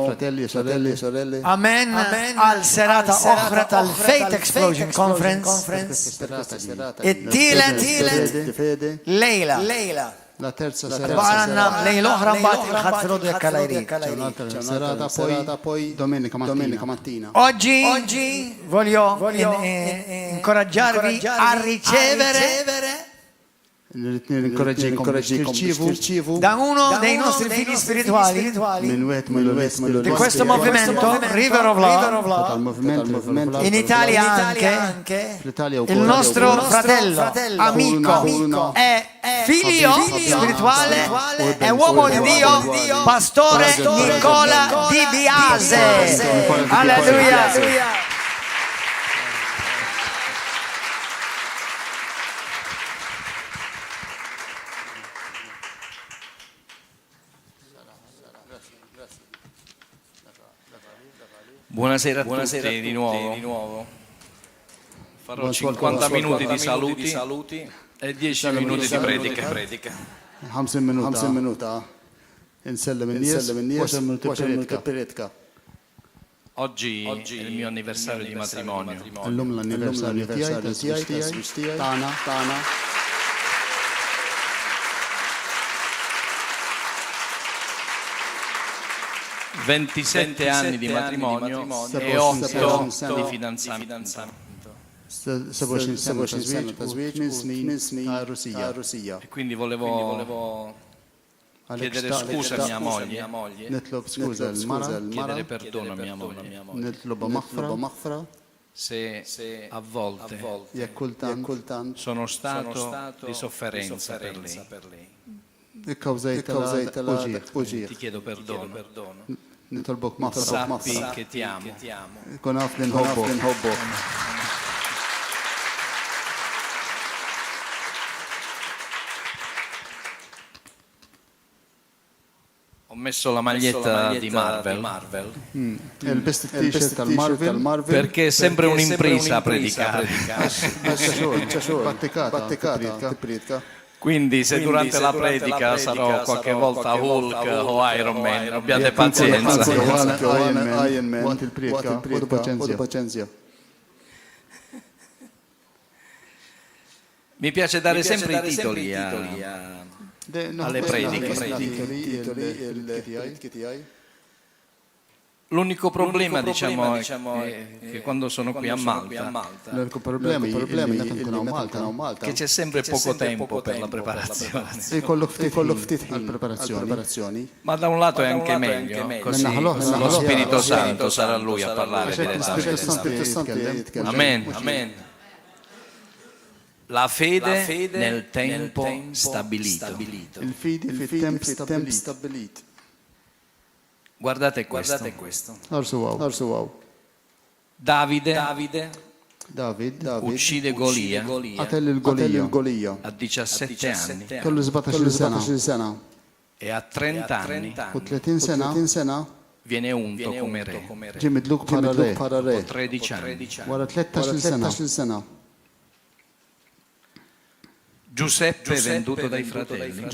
fratelli e sorelle. Amen. Al serata أخرى الفيت اكسبلوجن كونفرنس التيلة ليلة La terza بعنا ليلة أخرى بعد الخط في الوضع كلايري. serata poi domenica mattina. Oggi voglio incoraggiarvi a ricevere da uno dei nostri figli spirituali di questo movimento River of Love, in Italia anche il nostro fratello, amico e figlio spirituale e uomo di Dio, pastore Nicola Di Biase. Alleluia. Buonasera a tutti di nuovo. Farò 50 minuti di saluti e 10 minuti di predica. 5 minuta نسلم الناس و10 minuti بريدكا. Oggi è il mio anniversario di matrimonio. اللهم الانيفرساريو تاعي تاعنا 27 anni di matrimonio e 8 di fidanzamento. 27 سنة تزويج من سنين روسية. E quindi volevo chiedere scusa a mia moglie, نطلب سكوزا المرأة chiedere perdono a mia moglie نطلب مغفرة se a volte sono stato di sofferenza per lei. كوزيت أجير. Ti chiedo perdono. نطلبك مغفرة. Sappi che ti amo. كن عارف نحبك. Ho messo la maglietta di Marvel لبست التيشيرت المارفل perché è sempre un'impresa predicare. Battecata. Quindi se durante la predica sarò qualche volta Hulk o Iron Man, abbiate pazienza. Iron Man وقت البريكا. Mi piace dare sempre i titoli alle prediche. L'unico problema, diciamo, è che quando sono qui a Malta, che c'è sempre poco tempo per la preparazione. Ma da un lato è anche meglio, così lo Spirito Santo sarà Lui a parlare direttamente. Amen. La fede nel tempo stabilito. Guardate questo. Davide uccide Golia a 17 anni e a 30 anni viene unto come re dopo 13 anni. Giuseppe venduto dai fratelli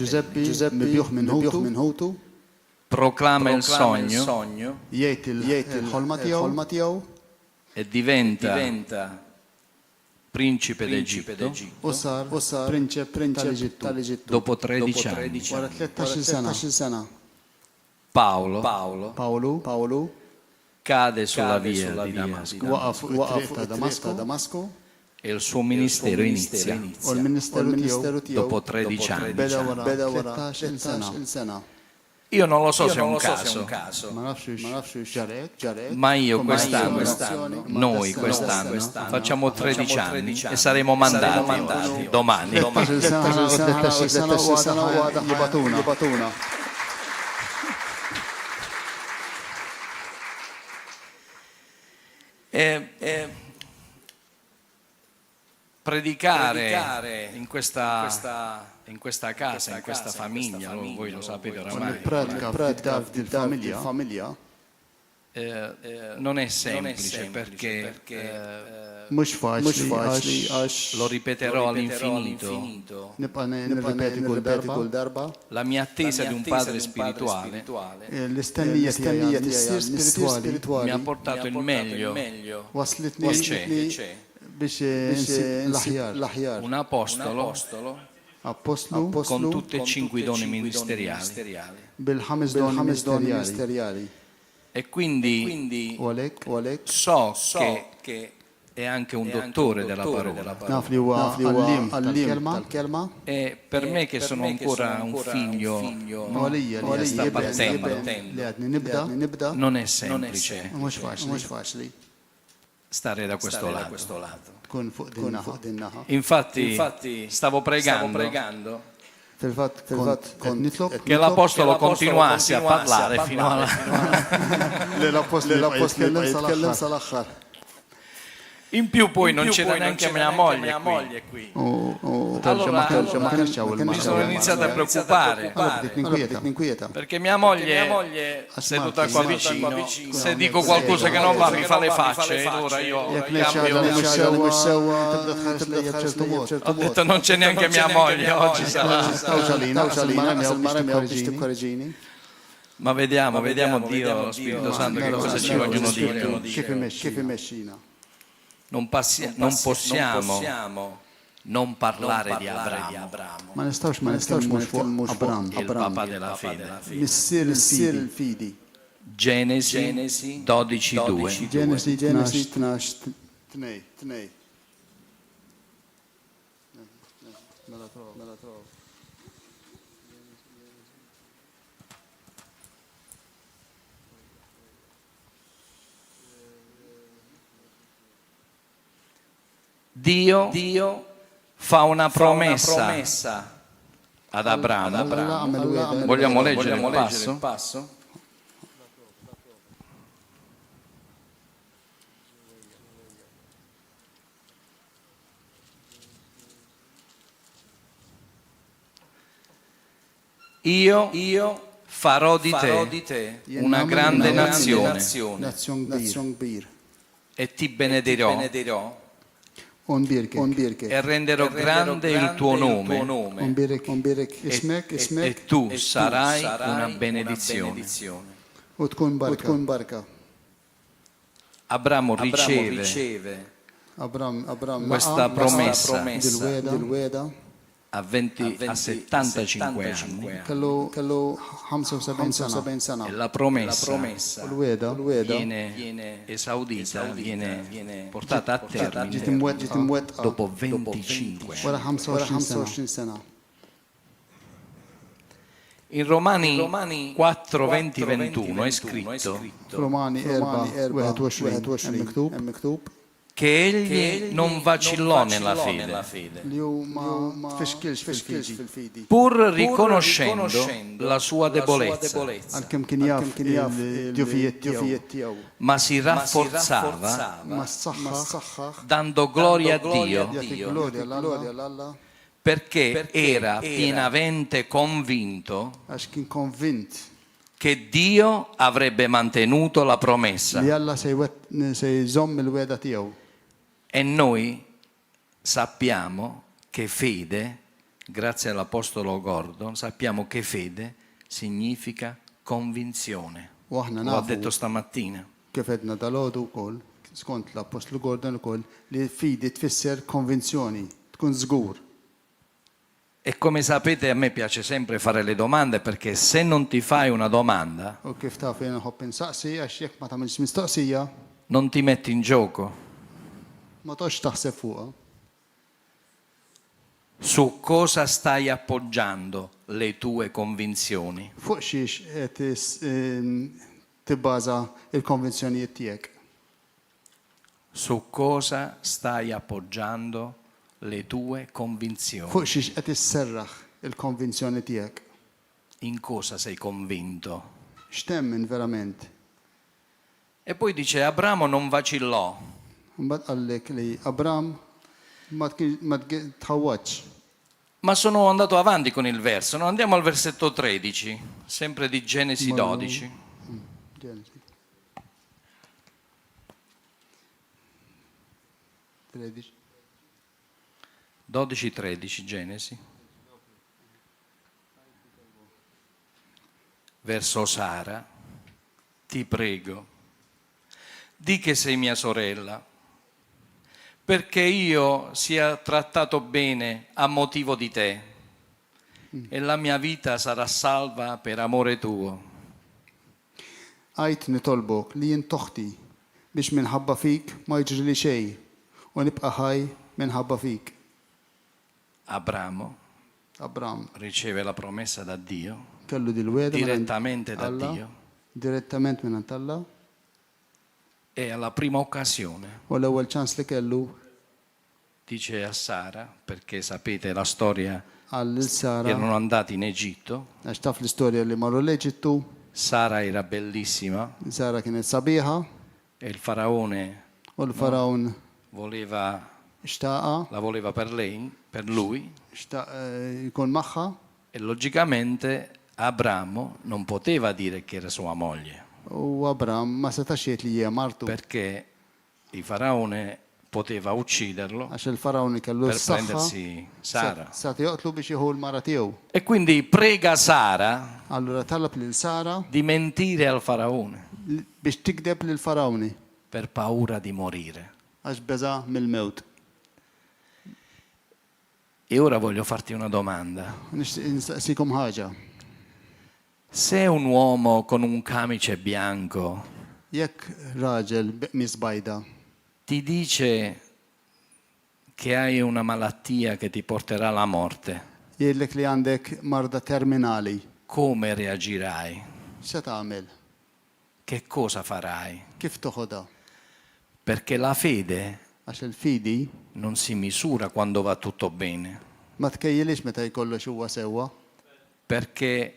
proclama il sogno e diventa principe d'Egitto dopo 13 anni. Paolo cade sulla via di Damasco e il suo ministero inizia dopo 13 anni. Io non lo so se è un caso, ma io quest'anno, noi quest'anno, facciamo 13 anni e saremo mandati domani. Predicare in questa casa, in questa famiglia, voi lo sapete oramai, non è semplice perché مش faċli għax lo ripeterò all'infinito. nibqa' nirripeti kull darba. La mia attesa di un padre spirituale L-istennija tiegħi issir spirituali mi ha portato il meglio waslitni che c'è. biex l-aħjar. Un apostolo Apostlu con tutti e 5 i doni ministeriali. bil-ħames doni ministerjali. E quindi U għalhekk so che è anche un dottore della parola. naf li huwa għallim tal-kelma. E per me che sono ancora un figlio Għalija li sta partendo, li għadni nibda non è semplice mhux faċli stare da questo lato. tkun fuq din naħa. Infatti stavo pregando Fil-fatt kont nitlob che l'apostolo continuasse a parlare fino alla... li l-apostlu jitkellem sal-aħħar. In più poi non c'era neanche mia moglie qui. Allora mi sono iniziato a preoccupare ninquieta. perché mia moglie seduta qua vicino, se dico qualcosa che non va mi fa le facce e allora io cambio. Ho detto non c'è neanche mia moglie oggi sarà. Ma vediamo Dio, lo Spirito Santo che cosa ci vogliono dire. Kif imexxina. Non possiamo non parlare di Abramo, Ma nistgħux mhux fuq Abram. il papà della fede. Missier il-fidi. Genesi 12:2. Genesi 12. Dio fa una promessa ad Abramo. Vogliamo leggere il passo? Io farò di te una grande nazione e ti benedirò e renderò grande il tuo nome e tu sarai una benedizione. Abramo riceve questa promessa a 75 anni e la promessa viene esaudita, viene portata a termine dopo 25 anni. In Romani 4, 20, 21 è scritto Romani 4:21 che egli non vacillò nella fede, li hu ma tfixkilx fil-fidi. pur riconoscendo la sua debolezza, Għalkemm kien jaf il-djufijiet tiegħu. ma si rafforzava Ma s-saħħaħ dando gloria a Dio jagħti glorja l-Alla perché era pienamente convinto għax kien konvint che Dio avrebbe mantenuto la promessa. li Alla se jżomm il-weda tiegħu. E noi sappiamo che fede, grazie all'Apostolo Gordon, sappiamo che fede significa convinzione. U aħna L'ho nafu detto stamattina. kif edna dal-għodu wkoll, skont l-Apostlu Gordon ukoll, li fidi tfisser konvinzjoni, tkun żgur. E come sapete a me piace sempre fare le domande perché se non ti fai una domanda U kif taf jien nħobb insaqsi għax jekk ma tagħmilx mistoqsija, non ti metti in gioco. ma tox taħseb fuqha. Su cosa stai appoggiando le tue convinzioni? Fuq xiex qed tibbaża il-konvinzjonijiet tiegħek. Su cosa stai appoggiando le tue convinzioni? Fuq xiex qed isserraħ il-konvinzjoni tiegħek. In cosa sei convinto? X'temmen verament. E poi dice Abramo non vacillò. Mbagħad qallek li Abram ma tħawwaġġ. Ma sono andato avanti con il verso. No? Andiamo al versetto 13, sempre di Genesi 12. 13. 12-13 Genesi. Verso Sara, ti prego, di che sei mia sorella, perché io sia trattato bene a motivo di te e la mia vita sarà salva per amore tuo. قايت نطلبك لي انت اختي بيش منحبة فيك ما يجري لي شيء ونبقى هاي منحبة فيك. Abramo أبرام riceve la promessa da Dio, kellu dil weda direttamente da Dio, direttament minn Alla e alla prima occasione u l-ewwel ċans li kellu dice a Sara, perché sapete la storia, għal Sara erano andati in Egitto, għax taf l-istorja li marru l-Eġittu. Sara era bellissima Sara kienet sabiħa e il faraone u l-farawn la voleva per lei, per lui, xtaq jkun magħha e logicamente Abramo non poteva dire che era sua moglie, u Abram ma setax jgħid li hija martu perché il faraone poteva ucciderlo għax il-farawn kellu per s-saħħa prendersi Sara. sa joqtlu biex jieħu l-mara tiegħu. E quindi prega Sara Allura talab lil Sara di mentire al faraone biex tikdeb lil farawni per paura di morire. għax beża mill-mewt. E ora voglio farti una domanda. Nistaqsikom ħaġa. Se un uomo con un camice bianco Jekk raġel misbajda ti dice che hai una malattia che ti porterà alla morte, jgħidlek li għandek marda terminali, come reagirai? se tagħmel? Che cosa farai? Kif toħodha? Perché la fede Għax il-fidi non si misura quando va tutto bene, ma tkejjilix meta jkollox huwa sewwa. perché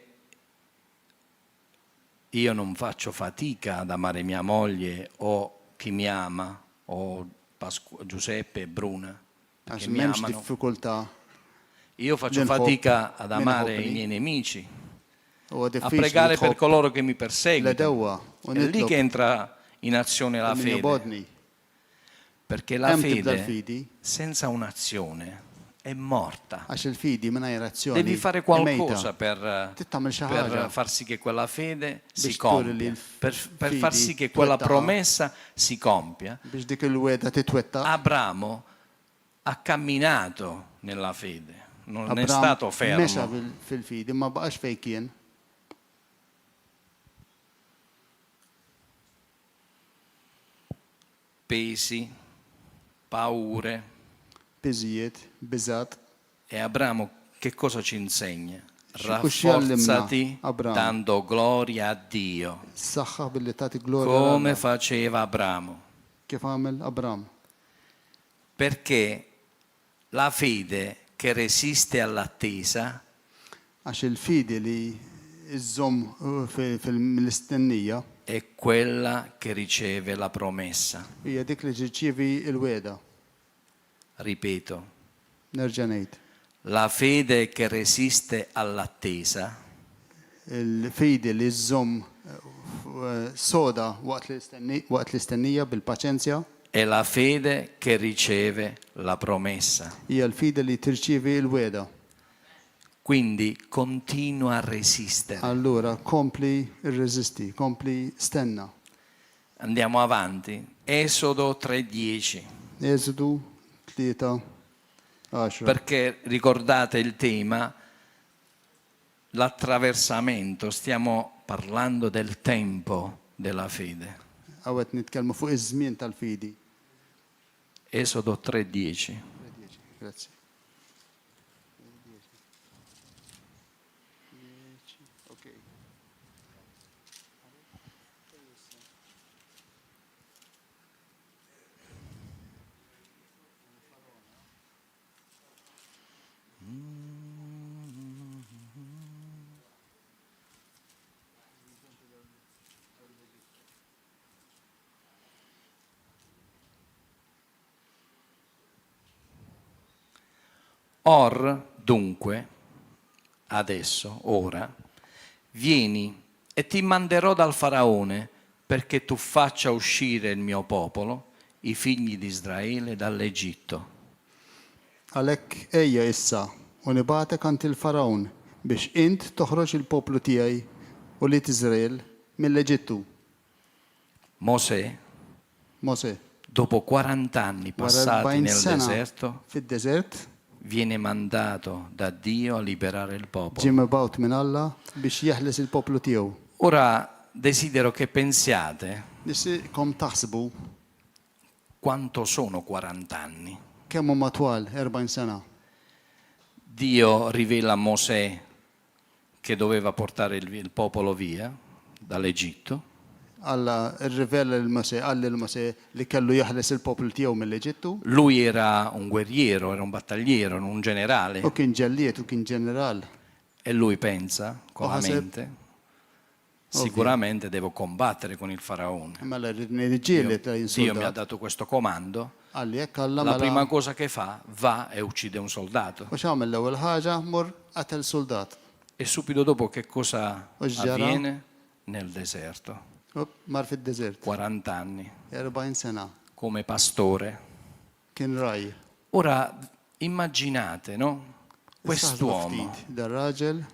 io non faccio fatica ad amare mia moglie o chi mi ama o Giuseppe e Bruna, perché Għax mi m'hemmx amano. difficoltà. Io faccio Nel fatica ad nel amare hobby. i miei nemici, Huwa a diffiċli pregare per tħobb coloro che mi le perseguitano. dewwa u È lì nitlob che entra in azione la min fede, jobodni. perché la Hemm tibda fede l-fidi senza un'azione è morta. għax il-fidi mingħajr azzjoni. Devi fare è qualcosa mejta. Tittamel xi per ħaġa far sì che quella fede si Biex turi li compia, l- per far sì fidi che quella twettaqa. promessa si compia. biex dik il-weda titwettaq. Abramo ha camminato nella fede, non è Abram stato mexa fermo. fil-fidi ma baqax fejn kien. Pesi, paure. Biżijiet, biżat. E Abramo che cosa ci insegna? X'kux jallimna, Rafforzati Abramo? dando gloria a Dio, Saħħa billi tagħti glorja come Alla. faceva Abramo, Kif għamel Abram. perché la fede che resiste all'attesa Għax il-fidi li iżżomm fil-istennija è quella che riceve la promessa. hija dik li ġirċievi il-weda. Ripeto, Nerġa' ngħid. la fede che resiste all'attesa Il-fidi li żżomm soda waqt l-istennija bil-paċenzja è la fede che riceve la promessa. hija l-fidi li tirċievi il-weda. Quindi continua a resistere. Allura kompli irreżisti, kompli stenna. Andiamo avanti. Esodo 3:10. Eżodu 3:10. Perché ricordate il tema, l'attraversamento, stiamo parlando del tempo della fede. Għawet nitkellmu fuq iż-żmien tal-fidi. Esodo 3:10. Grazie. Okay. Or, dunque, adesso, ora, vieni e ti manderò dal faraone perché tu faccia uscire il mio popolo, i figli di Israele dall'Egitto. Għalhekk ejja issa u nibatek għand il-Farawn biex int toħroġ il-poplu tiegħi u li Iżrael mill-Eġittu. Mosè, Mosè, dopo 40 anni wara passati 40 nel sena deserto, fid-deżert, viene mandato da Dio a liberare il popolo. ġie mibgħut minn Alla biex jeħles il-poplu tiegħu. Ora desidero che pensiate Nisikom taħsbu quanto sono 40 anni. kemm huma twal 40 sena. Dio rivela a Mosè che doveva portare il popolo via dall'Egitto. Alla rrivela l-Mosè, għalli l-Mosè li kellu jeħles il-poplu tiegħu mill-Eġittu Lui era un guerriero, era un battagliero, un generale. u kien ġelliet u kien ġeneral. E lui pensa, con la Haseb. mente, sicuramente devo combattere con il faraone. Mela rridni riġieli ta' Dio mi ha insoldat. dato questo comando. Għalli jekk Alla La prima mela cosa che fa, va e uccide un soldato. u x'għamel l-ewwel ħaġa mur qatel soldat. E subito dopo che cosa Oġġara. avviene? Nel deserto. Up, mar fid-deżert. 40 anni, 40 sena. come pastore. Kien raj. Ora immaginate, no? Quest'uomo Ftit, dar raġel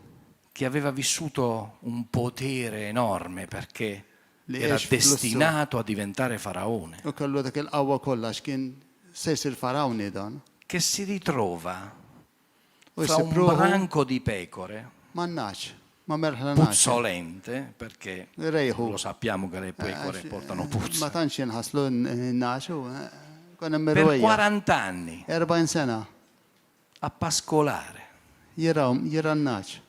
che aveva vissuto un potere enorme perché Li era għex flussu. destinato a diventare faraone, u kellu dak il-qawwa kollha x'kien se jsir farawni dan. che si ritrova U fra un jsibruħu branco di pecore m'għandnax, ma merħla nax. puzzolente, perché Rejħu. lo sappiamo che le pecore portano Ma puzza, tantx jinħaslu n-naxu, konna per mirwejja. 40 anni 40 sena, a pascolare. jira n-nax.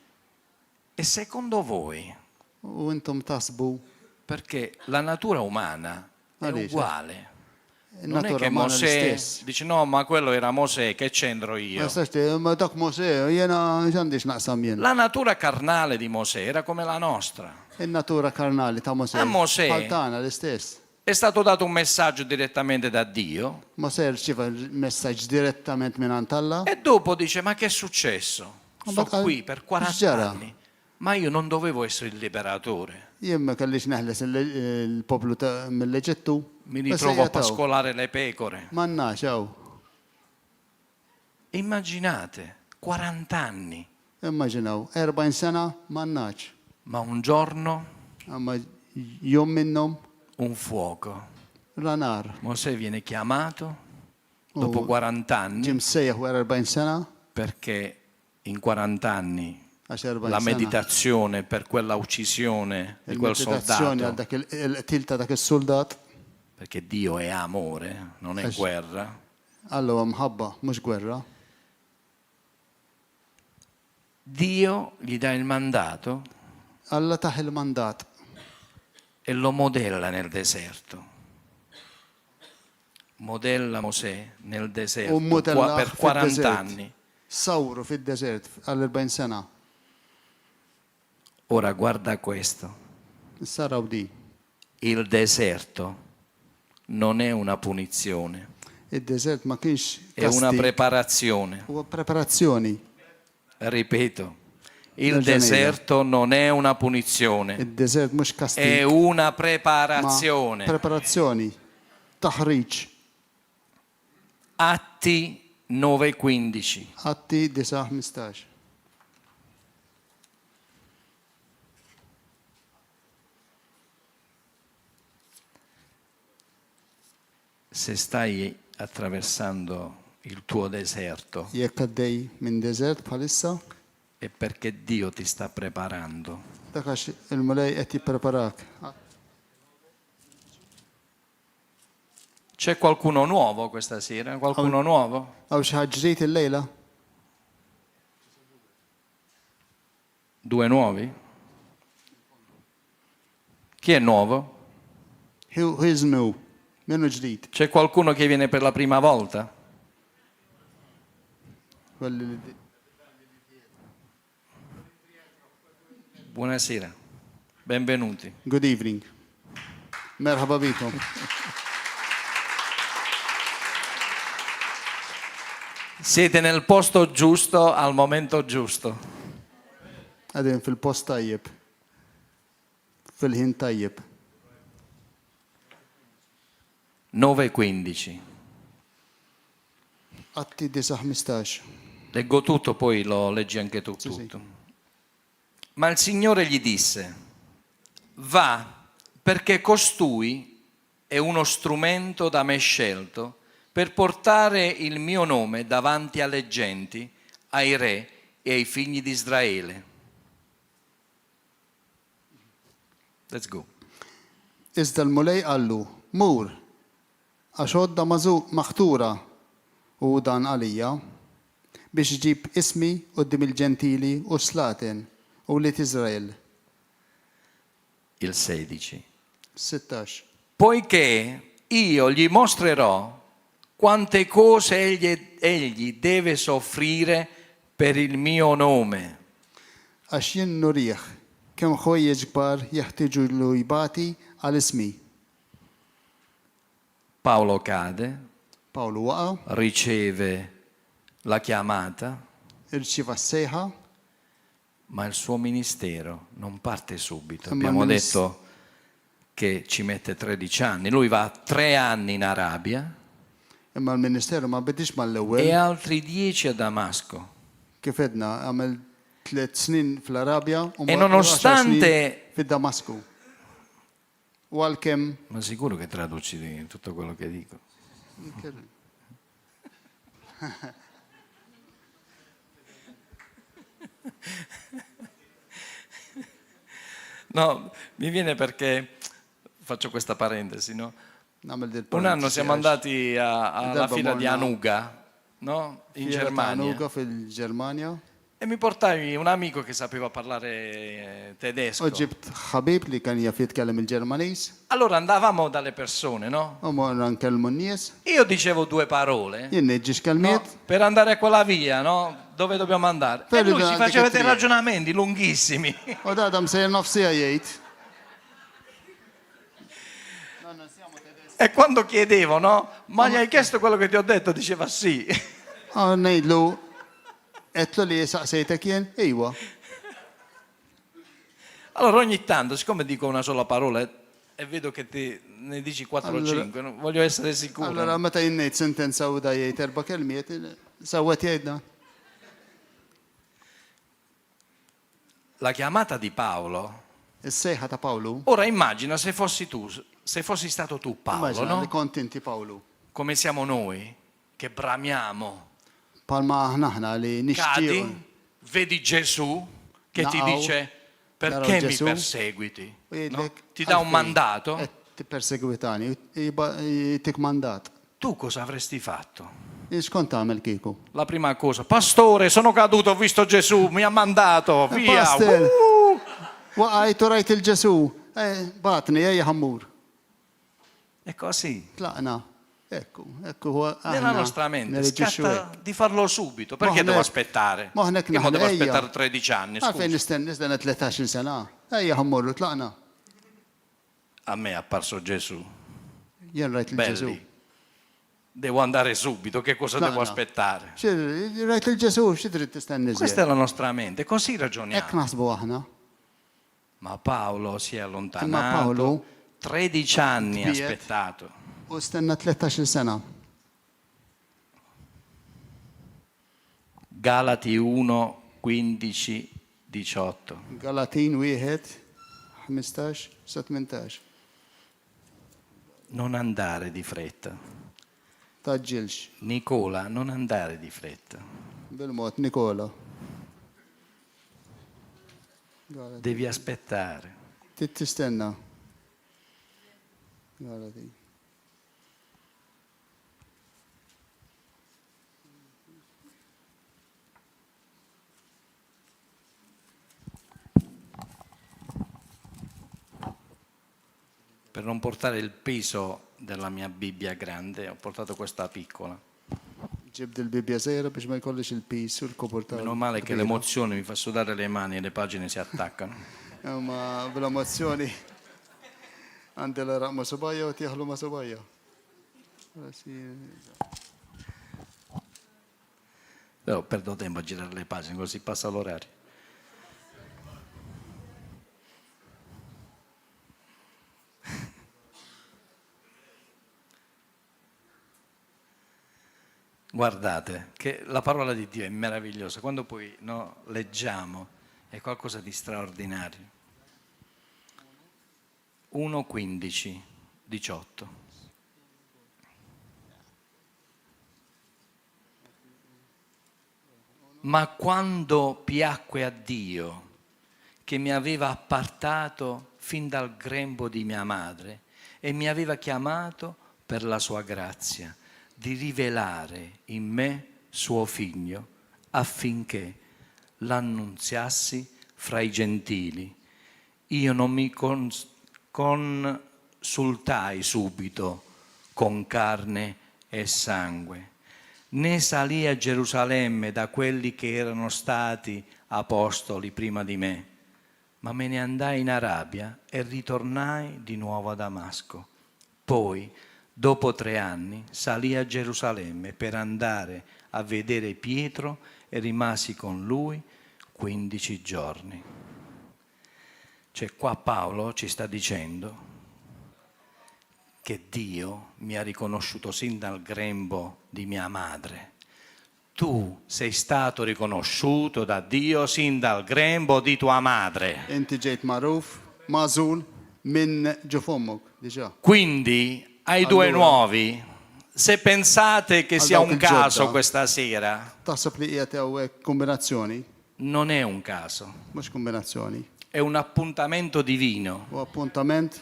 E secondo voi, U intom tasbu, perché la natura umana è Għaliex, uguale, non è natura che umana Mosè l-istess. dice no, ma quello era Mosè, che c'entro Ma io? stax ma dak Mosè, jena x'għandix naqsam jien. La natura carnale di Mosè era come la nostra. In-natura karnali ta' Mosè. A Mosè. Bħal-tagħna l-istess. È stato dato un messaggio direttamente da Dio Mosè rċiva il-messaġġ direttament minn Alla. e dopo dice ma che è successo? Ma Sto baqqa- qui per 40 x'ġara? anni, ma io non dovevo essere il liberatore. Jien ma kellix neħles il-poplu mill-Eġittu. Mi ritrovo a pascolare le pecore. Manna, xaw. Immaginate, 40 anni, Immaġinaw, 40 sena mannaċ. ma un giorno Amma jom minnom un fuoco. ranar. Mosè viene chiamato dopo 40 anni Ġim sejjaħ wara 40 sena, perché in 40 anni għax 40 la sena. meditazione per quella uccisione di quel Il-meditazzjoni għal soldato, dak il-til ta' dak il-soldat, perché Dio è amore, non è guerra, għallu mħabba, mux gwerra. Dio gli dà il mandato Alla taħ il-mandat. e lo modella nel deserto. Modella Mosè nel deserto U modella per 40 fid-deżert. anni. Sawru fid-deżert għal 40 sena. Ora guarda questo, Saraw di. il deserto non è una punizione, Id-deżert ma kienx è una kastig, preparazione. u preparazzjoni. Ripeto, il Ragione io. deserto non è una punizione, Id-deżert mux è kastig, una ma preparazione. preparazzjoni. Taħriġ. Atti 9:15. Atti 9:15. Se stai attraversando il tuo deserto Jekk għaddej minn deżert bħalissa, è perché Dio ti sta preparando. dak għax il-mulej qed jippreparak. C'è qualcuno nuovo questa sera? Qualcuno nuovo? Għaw xi ħaġa ġdid il-lejla? 2 nuovi? Chi è nuovo? Who is new? Minnu ġdid? C'è qualcuno che viene per la prima volta? Quelli li- Buonasera, benvenuti. Good evening. Merħaba bikom. Siete nel posto giusto al momento giusto. Għadin fil-post tajjeb. Fil-ħin tajjeb. 9:15. Atti 9:15. Leggo tutto, poi lo leggi anche tu Sì, sì. tutto. Ma il Signore gli disse: va, perché costui è uno strumento da me scelto per portare il mio nome davanti alle genti, ai re e ai figli di Israele. Let's go. Iżda l-mulej qallu, mur, għax għodda maħtura u dan għalija biex ġib ismi qoddim il-ġentili u slatin u li Izrael. Il 16. 16. Poiché io gli mostrerò quante cose egli deve soffrire per il mio nome. Għax jien nurieħ kemm ħwejjeġ kbar jeħtieġu lu jibati għal ismi. Paolo cade, Pawlu waqa, riceve la chiamata, irċiva s-sejħa, ma il suo ministero non parte subito. Ma Abbiamo il detto che ci mette 13 anni. Lui va 3 anni in Arabia imma l-Ministeru ma bidix e mal-ewwel altri 10 a Damasco. kif edna għamel 3 snin fl-Arabja u E nonostante- fid-Damasku. U għalkemm Ma sicuro che traduci tutto quello che dico? No, mi viene perché faccio questa parentesi, no? nagħmel dil Un anno siamo andati alla Darba fila di morna. Anuga, no? In Germania. Germania. fil-Ġermanja. E mi portai un amico che sapeva parlare tedesco. U ġibt ħabib li kan jaf jitkellem il-Ġermaniż. Allora andavamo dalle persone, no? U morna nkellmu n-nies. Io dicevo 2 parole, Jien neġġiex no? kelmiet. Per andare a quella via, no? Dove dobbiamo andare? E Per lui ci andare faceva che dei tri- ragionamenti lunghissimi. U da msejjer nofsija jgħid. E quando chiedevo, no? Ma gli hai chiesto quello che ti ho detto? Diceva sì. U ngħidlu qedlu li saqsejtek jien, ejwa. Allora ogni tanto, siccome dico una sola parola e vedo che ne dici 4 o Allora- 5, voglio essere sicuro. Allora meta jien ngħid sentenza u da jgħid 4 kelmiet, sawwet jgħidna. La chiamata di Paolo, Is-sejħa ta' Pawlu. ora immagina se fossi tu, se fossi stato tu Paolo, Immaġina li no? kont inti Pawlu. Come siamo noi, che bramiamo, Palma aħna li nixtiequ. cadi, vedi Gesù che ti Naqaw, dice naraw perché mi Gesù, perseguiti? u No? jgħidlek, Ti dà un "Għalfejn mandato, qed tippersegwitani, jtik mandat. tu cosa avresti fatto? X'kont tagħmel kieku? La prima cosa, pastore, sono caduto, ho visto Gesù, mi ha mandato, via. Pastor. Waqajt u rajt il-Ġesu. Batni, ejja ħammur. È così. Tlaqna. Ekku huwa Nella nostra mente scatta di farlo subito. Perché Moħnek- devo aspettare? moħnek Io mo devo naħna, ejja. aspettare 13 anni, Għalfejn scusa. nistenna 13 sena. Ejja ħammur, tlaqna. A me è apparso Gesù. Jien rajt il-Ġesu. Belli. Devo andare subito, che cosa No, devo no. aspettare? Rajt il-Ġesu, xidrit tistenni Questa è la nostra mente, così Ek ragioniamo. naħsbu aħna. Ma Paolo si è Ma allontanato, Paolo 13 anni ha Kbiet. aspettato. U stenna 13 sena. Galati 1, 15, 18. Galatin wieħed 15 sa 18. Non andare di fretta. Taġġilx. Nicola, non andare di fretta. Bil-mod Nikola. Devi aspettare. Tistenna. Galatin. Per non portare il peso della mia Bibbia grande, ho portato questa piccola. Ġibd il-Bibja żejra biex ma jkollix il-pis u l-kopur ta' Meno male che l'emozione mi fa sudare le mani e le pagine si attaccano. Ma bil-emozzjoni għandi l-araq ma subajja u tieħlu ma subajja. Però perdo tempo a girare le pagine, così passa l'orario. Guardate, che la parola di Dio è meravigliosa. Quando poi leggiamo, è qualcosa di straordinario. 1:15, 18. Ma quando piacque a Dio, che mi aveva appartato fin dal grembo di mia madre e mi aveva chiamato per la sua grazia, di rivelare in me suo figlio, affinché l'annunziassi fra i gentili. Io non mi consultai subito con carne e sangue, né salì a Gerusalemme da quelli che erano stati apostoli prima di me, ma me ne andai in Arabia e ritornai di nuovo a Damasco. Poi, dopo 3 anni, salì a Gerusalemme per andare a vedere Pietro e rimasi con lui 15 giorni. Cioè qua Paolo ci sta dicendo che Dio mi ha riconosciuto sin dal grembo di mia madre. Tu sei stato riconosciuto da Dio sin dal grembo di tua madre. انت جيت معروف معزول من جوف امك ديجا. Quindi ai due Allora. nuovi, se pensate che sia Allora, un il caso Giordano. questa sera, تحسب لي ايات او كومبيناسيوني non è un caso, مش كومبيناسيوني è un appuntamento divino وابونتامنت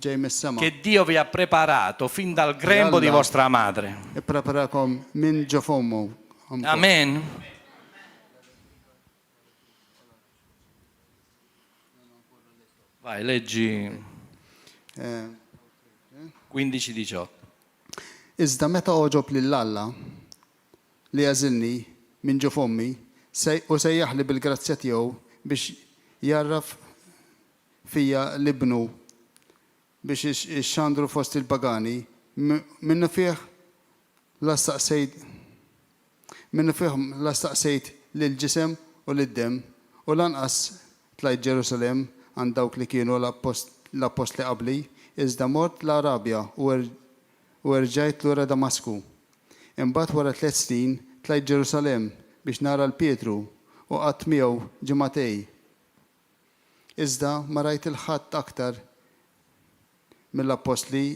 جاي من السماء che Dio vi ha preparato fin dal grembo di Yalla. vostra madre. بريباراكم من جوف امه. Amen. Vai, leggi 15-18. إذا متى أعجب لله ليزلني من جوف أمي وسيح لي بالجراتسيا تيو باش يعرف فيا لبنو باش الشاندرو فوست الباغاني منه فيه لا استقسيت للجسم وللدم ولنقص طلعت جيروسالم عند دوك اللي كانوا الأبوستلي قبلي إذا مرت لأرابيا ورجعت لورا دمشق. Imbagħad wara 3 snin tlajt Ġerusalemm biex nara l-Pietru u qatt miegħu ġimagħtej. Iżda ma rajt il-ħadd aktar mill-apostli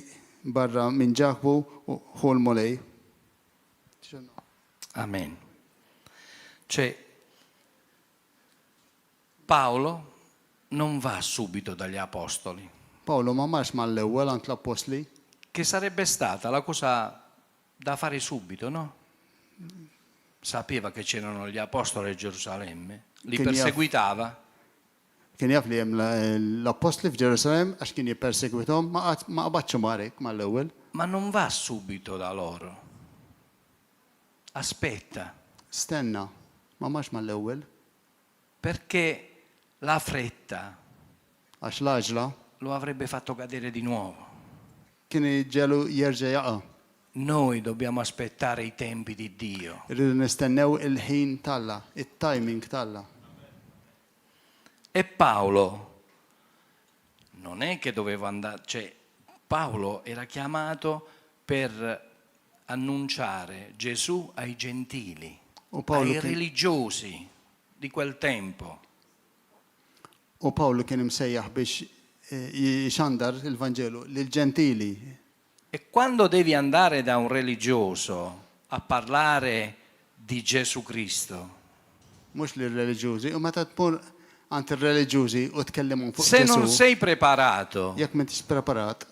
barra minn Ġakbu u Molej. Amen. Cioè, Paolo non va subito dagli apostoli, Paolo ma marx mal-ewwel għand l-apostli, che sarebbe stata la cosa da fare subito, no? Sapeva che c'erano gli apostoli a Gerusalemme, li Che perseguitava, kien jaf li hemm l-apostli f'Ġerusalemm għax kien jippersegwithom ma qabadx marek mal-ewwel. ma non va subito da loro. Aspetta, Stenna, ma marx mal-ewwel perché la fretta għax l-għaġla lo avrebbe fatto cadere di nuovo. kien ġelu jerġa' jaqa'. Noi dobbiamo aspettare i tempi di Dio. Irridu nistennew il-ħin talla, it-timing talla. E Paolo non è che doveva andare, cioè Paolo era chiamato per annunciare Gesù ai gentili, O Paolo ai kien- religiosi di quel tempo. U Pawlu kien imsejjaħ biex jixandar il-Vanġelu lill-ġentili. E quando devi andare da un religioso a parlare di Gesù Cristo, Mhux lir-reliġjużi, u meta tmur għand ir-reliġjużi u tkellimhom fuq se non Ġesu, sei preparato, jekk m'intix preparat,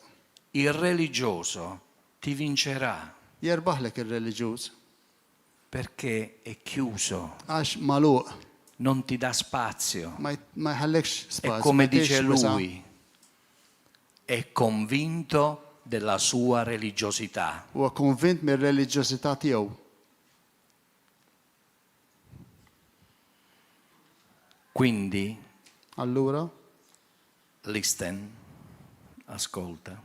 il religioso ti vincerà jerbaħlek ir-reliġjuż perché è chiuso, għax magħluq non ti dà spazio. ma jħallekx E spazju. come ma dice tgħix wisa. lui, è convinto della sua religiosità. Huwa konvint mir-reliġjożità tiegħu. Quindi, Allura, listen, ascolta,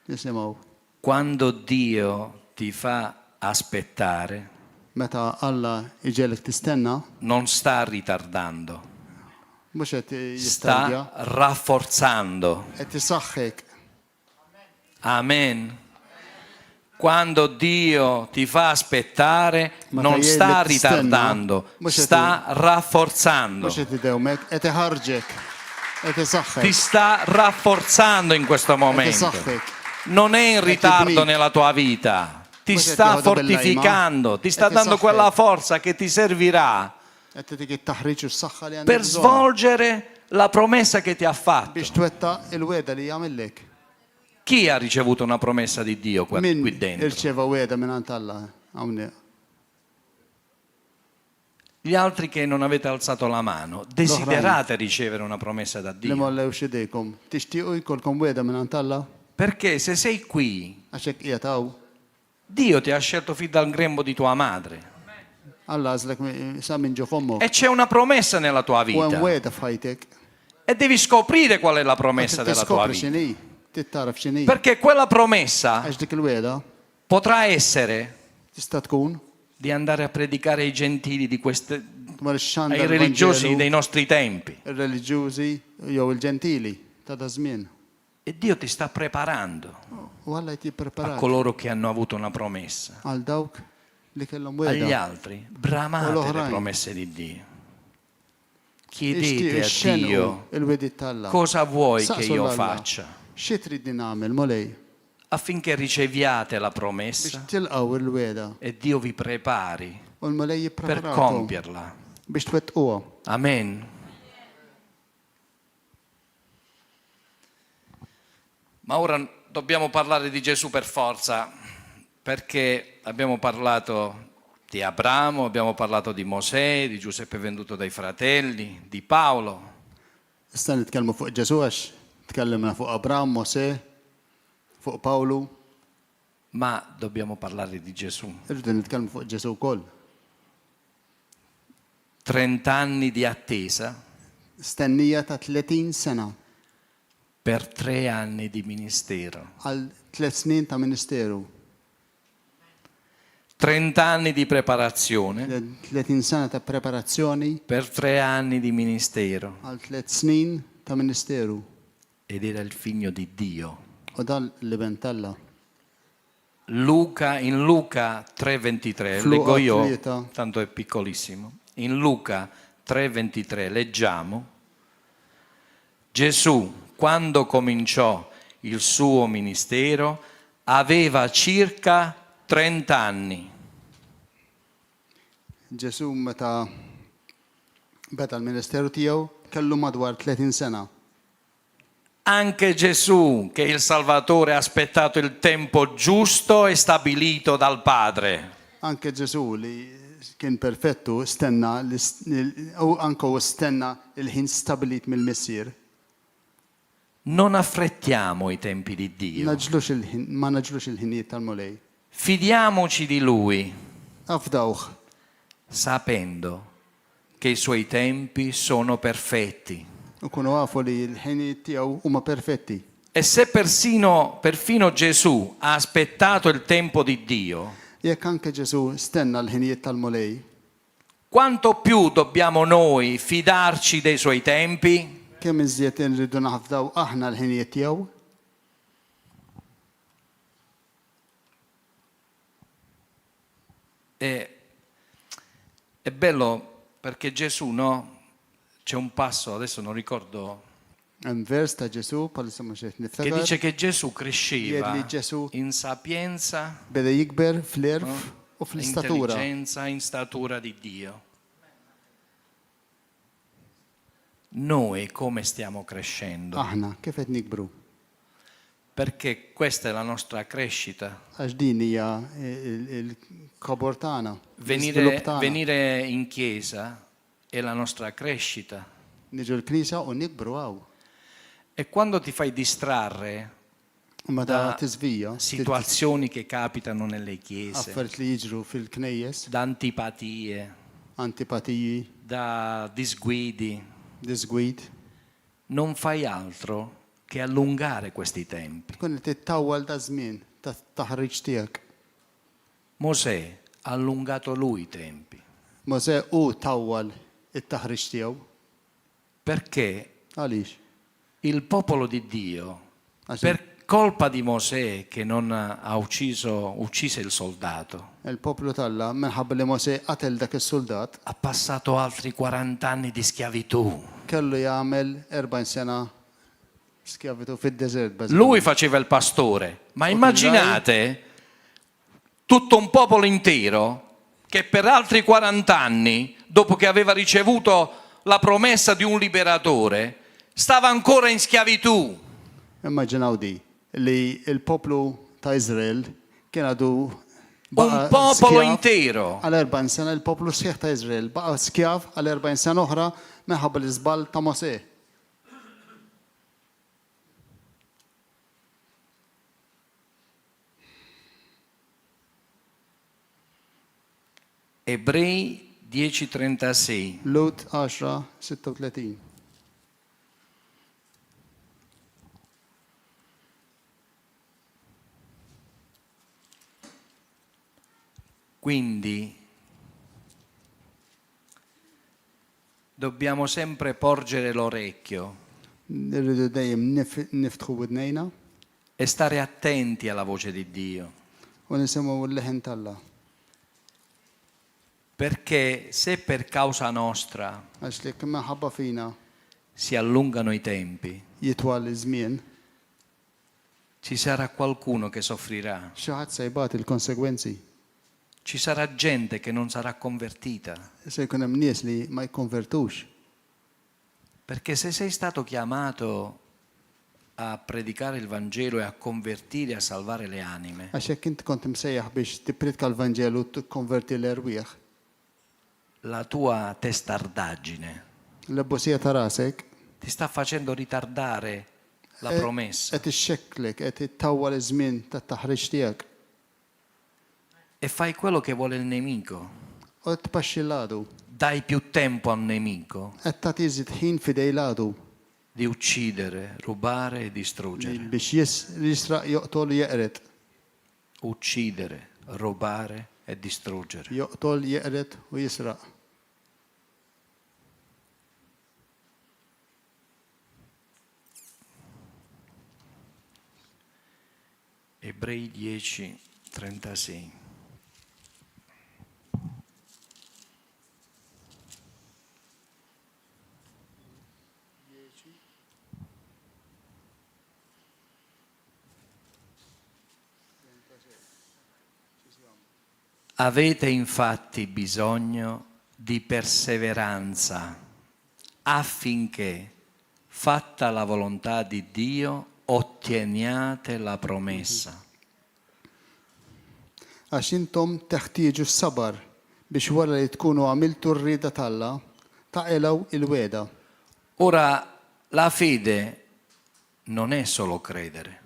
nisimgħu. quando Dio ti fa aspettare, Meta Alla iġelek tistenna, non sta ritardando, mhux qed sta jistardja, rafforzando. qed isaħħek. Amen. Quando Dio ti fa aspettare, Ma non che sta ieri stenna, ritardando, ma c'è sta rafforzando. مش تداومك اتهرجك اتسخك Ti sta rafforzando in questo momento. اتسخك Non è in ritardo tibnic. nella tua vita, ti Ma sta che ti vado fortificando, ti sta ti dando sacche. quella forza che ti servirà اتتك التحريج والصخة اللي per عندك بزونها. svolgere la promessa che ti ha fatto. باش توتا الويدة اللي يعمل لك Chi ha ricevuto una promessa di Dio qui من dentro? ارشيفا ويدة من عند الله عمنا Gli altri che non avete alzato la mano, desiderate ricevere una promessa da Dio? لما الله يشديكم تشتيقوا يكلكم ويدة من عند الله Perché se sei qui, عشان يتاو Dio ti ha scelto fin dal grembo di tua madre الله عزلك سامن جو فمك e c'è una promessa nella tua وين vita ويدة في حياتك e devi scoprire qual è la promessa della tua تسكوبر vita. شني تتعرف شني Perché quella promessa عشتك الويدة potrà essere تستا تكون di andare a predicare ai gentili di تمر الشان ai religiosi dei nostri tempi. الريليجيوزي يو الجنتيلي تاع زمين E Dio ti sta preparando والله تي a بريبارات coloro che hanno avuto una promessa. على دوك اللي كلهم Agli ويدا altri, bramate le Olohrain. promesse di Dio. اشتي Chiedete a الشنو Dio الودي تالا cosa vuoi che سأسوا io الله. faccia شو تريد نعمل مولاي affinché riceviate la باش promessa تلقوا الويدا e Dio vi prepari والمولاي per بريباراتهم compierla. باش توثقوها Amen. Ma ora dobbiamo parlare di Gesù per forza, perché abbiamo parlato di Abramo, abbiamo parlato di Mosè, di Giuseppe venduto dai fratelli, di Paolo. استنى نتكلموا فوق جاسوس تكلمنا فوق ابراهيم موسى فوق باولو Ma dobbiamo parlare di Gesù. ارجع نتكلم فوق جاسو كل 30 anni di attesa استنية 30 سنة per 3 anni di ministero. على 3 سنين تا منستيرو 30 anni di preparazione 30 سنة تا بريباراتسيوني per 3 anni di ministero. على 3 سنين تا منستيرو Ed era il figlio di Dio. وده اللي بنتلا In Luca 3,23, Flu- leggo io, atleta. tanto è piccolissimo. In Luca 3,23 leggiamo: Gesù, quando cominciò il suo ministero, aveva circa 30 anni. جيسو متى بدأ المنستيرو تيو كله مدوار 30 سنة Anche Gesù, che è il Salvatore, ha aspettato il tempo giusto e stabilito dal Padre. anche Gesù اللي كان بيرفكتو استنى او انكو استنى الحين stabilit من المسير Non affrettiamo i tempi di Dio. نجلوش الحين ما نجلوش الحين المولاي Fidiamoci di Lui, افداوخ sapendo che i suoi tempi sono perfetti. وكونوا عارفوا لي الحين تيو وما بيرفكتي E se perfino Gesù ha aspettato il tempo di Dio, ياك anche Gesù استنى الحين المولاي quanto più dobbiamo noi fidarci dei suoi tempi? كم زيت نريدو نحفظاو احنا الحين تيو È bello perché Gesù, no? C'è un passo, adesso non ricordo, ام فيرس تا جيسو بالسا ما شفت che dice نفتكر che Gesù cresceva Ieri Gesù in sapienza, بدا يكبر في العرف وفي الستاتورة intelligenza, in statura di Dio. Noi come stiamo crescendo? احنا كيف نكبروا Perché questa è la nostra crescita. اجدين يا الكبر تاعنا السلوك تاعنا. Venire in chiesa è la nostra crescita. نجوا الكنيسة ونكبروا واو E quando ti fai distrarre ومتى da تزفية situazioni che capitano nelle chiese, أفرت اللي يجروا في الكنيس da antipatie, أنتيباتية da disguidi, دزقويد non fai altro che allungare questi tempi. كنا تتطول دا زمين تحريج تيك Mosè ha allungato lui i tempi. موسى او طول التحريج تيو Perché علاش il popolo di Dio, عشان colpa di Mosè che non ha uccise il soldato. Il-poplu Alla minħabba li Mose qatel dak is-soldat Ha passato altri 40 anni di schiavitù. kellu jagħmel 40 sena skjavitu fid-deżert bażikament. Lui faceva il pastore, ma immaginate tutto un popolo intero che per altri 40 anni, dopo che aveva ricevuto la promessa di un liberatore, stava ancora in schiavitù. Immaġinaw di li il-poplu ta' Izrael kien għadu Un popolo intero. għal 40 sena il-poplu sħiħ ta' Izrael baqa' skjav għal 40 sena oħra minħabba l-iżbal ta' Mose. Ebrei 10:36. Lut 10:36. Quindi dobbiamo sempre porgere l'orecchio Nirridu dejjem niftħu widnejna e stare attenti alla voce di Dio, u nisimgħu l-leħen talla. perché se per causa nostra Għax li kemm minħabba fina si allungano i tempi, jitwal iż-żmien, ci sarà qualcuno che soffrirà, xi ħadd se jbagħat il-konsegwenzi. ci sarà gente che non sarà convertita, Se jkun hemm nies li ma jikkonvertux. perché se sei stato chiamato a predicare il Vangelo e a convertire e a salvare le anime, Għax jekk inti kont imsejjaħ biex tippredika l-Vanġelu u tikkonverti l-erwieħ, la tua testardaggine l-ebbosija ta' rasek ti sta facendo ritardare la promessa qed ixxekklek, qed ittawwal iż-żmien tat-taħriġ tiegħek e fai quello che vuole il nemico. u tpaxxi l-għadu. Dai più tempo al nemico Qed tagħti iżid ħin fidej l-għadu di uccidere, rubare e distruggere. biex jisraq joqtol jeqret. Uccidere, rubare e distruggere. Joqtol jeqret u jisraq. Ebrei 10:36. Avete infatti bisogno di perseveranza affinché, fatta la volontà di Dio, otteniate la promessa. Għax intom teħtieġu s-sabar biex wara li tkunu għamiltu r-rieda talla taqilgħu il-weda. Ora, la fede non è solo credere,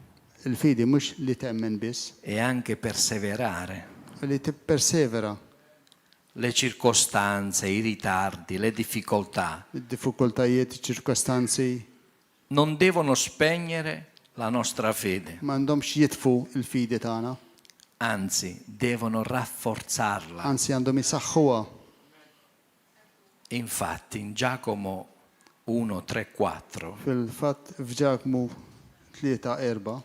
Il-fidi mhux li temmen biss, è anche perseverare. li tippersevera Le circostanze, i ritardi, le difficoltà id-diffikultajiet, iċ-ċirkostanzi non devono spegnere la nostra fede, m'għandhomx jitfu il-fidi tagħna, anzi devono rafforzarla. anzi għandhom jisaħħuha. Infatti in Giacomo 1, 3, 4 Fil-fatt f'Ġakmu 3-4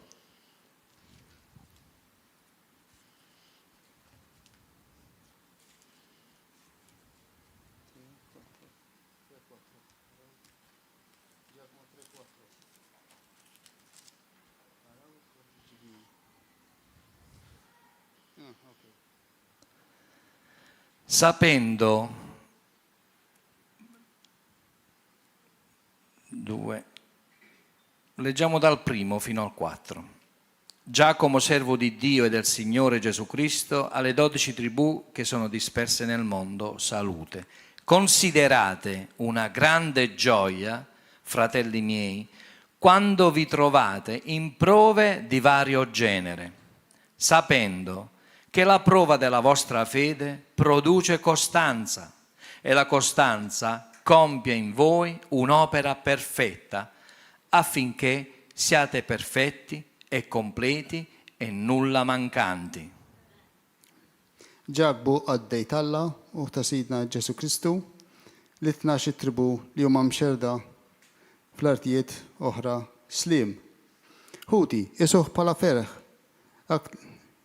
sapendo leggiamo dal 1 fino al 4. Giacomo, servo di Dio e del Signore Gesù Cristo, alle 12 tribù che sono disperse nel mondo, salute. Considerate una grande gioia, fratelli miei, quando vi trovate in prove di vario genere, sapendo che la prova della vostra fede produce costanza e la costanza compie in voi un'opera perfetta, affinché siate perfetti e completi e nulla mancanti. ġabbu għaddej talla u ta' Sidna Ġesu Kristu li 12 tribu li huma mxerda fl-artijiet oħra slim. Ħuti, isuh bħala ferħ.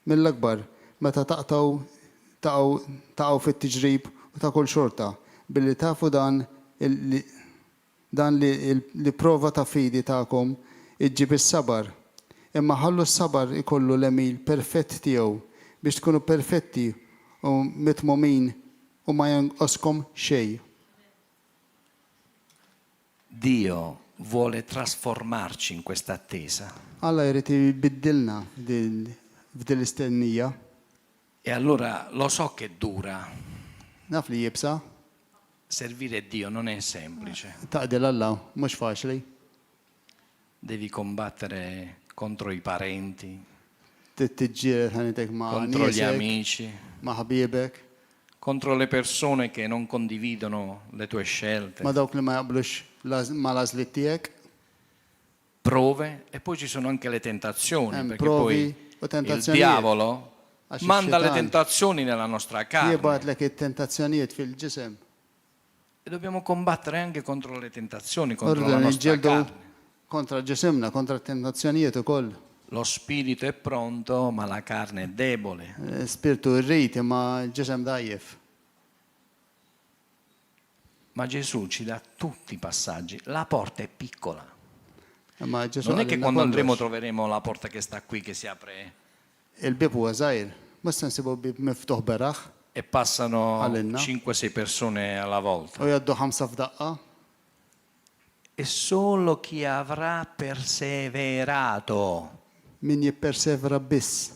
Mill-akbar, meta taqgħu fit-tiġrib u ta' kull xorta, billi tafu dan li prova ta' fidi tagħkom iġġib is-sabar. Imma ħallu s-sabar ikollu l-emil perfett tiegħu biex tkunu perfetti u mitmumin u ma jonqoskom xejn. Dio vuole trasformarci in questa attesa. Alla jrid ibiddilna f'din l-istennija. E allora lo so che dura. Naf li jibsa, Servire Dio non è semplice. taqdil Alla mhux faċli. Devi combattere contro i parenti, Tiġġieled ħanitek ma' contro gli niesek, amici, ma' ħbiebek, contro le persone che non condividono le tue scelte. ma' dawk li ma jaqblux ma' l-għażliet tiegħek. Prove e poi ci sono anche le tentazioni, perché provi poi o il tentazzjoni. diavolo Għax manda le ix-xitan tentazioni nella nostra carne jibgħatlek it-tentazzjonijiet fil-ġisem. e dobbiamo combattere anche contro le tentazioni, contro Ordu la nostra niġġieldu carne. kontra ġisimna, kontra t-tentazzjonijiet ukoll. Lo spirito è pronto, ma la carne è debole. Spiritu rrit imma ġisem dajjef. Ma Gesù ci dà tutti i passaggi. La porta è piccola. Imma Ġesu Non è che għalilna quando andremo kollox. troveremo la porta che sta qui, che si apre Il-bib huwa żgħir, mhux se nsibu bib miftuħ beraħ e passano Għalenna. 5-6 persone alla volta. u jgħaddu ħamsa f'daqqa. E solo chi avrà perseverato. Min jippersevera biss.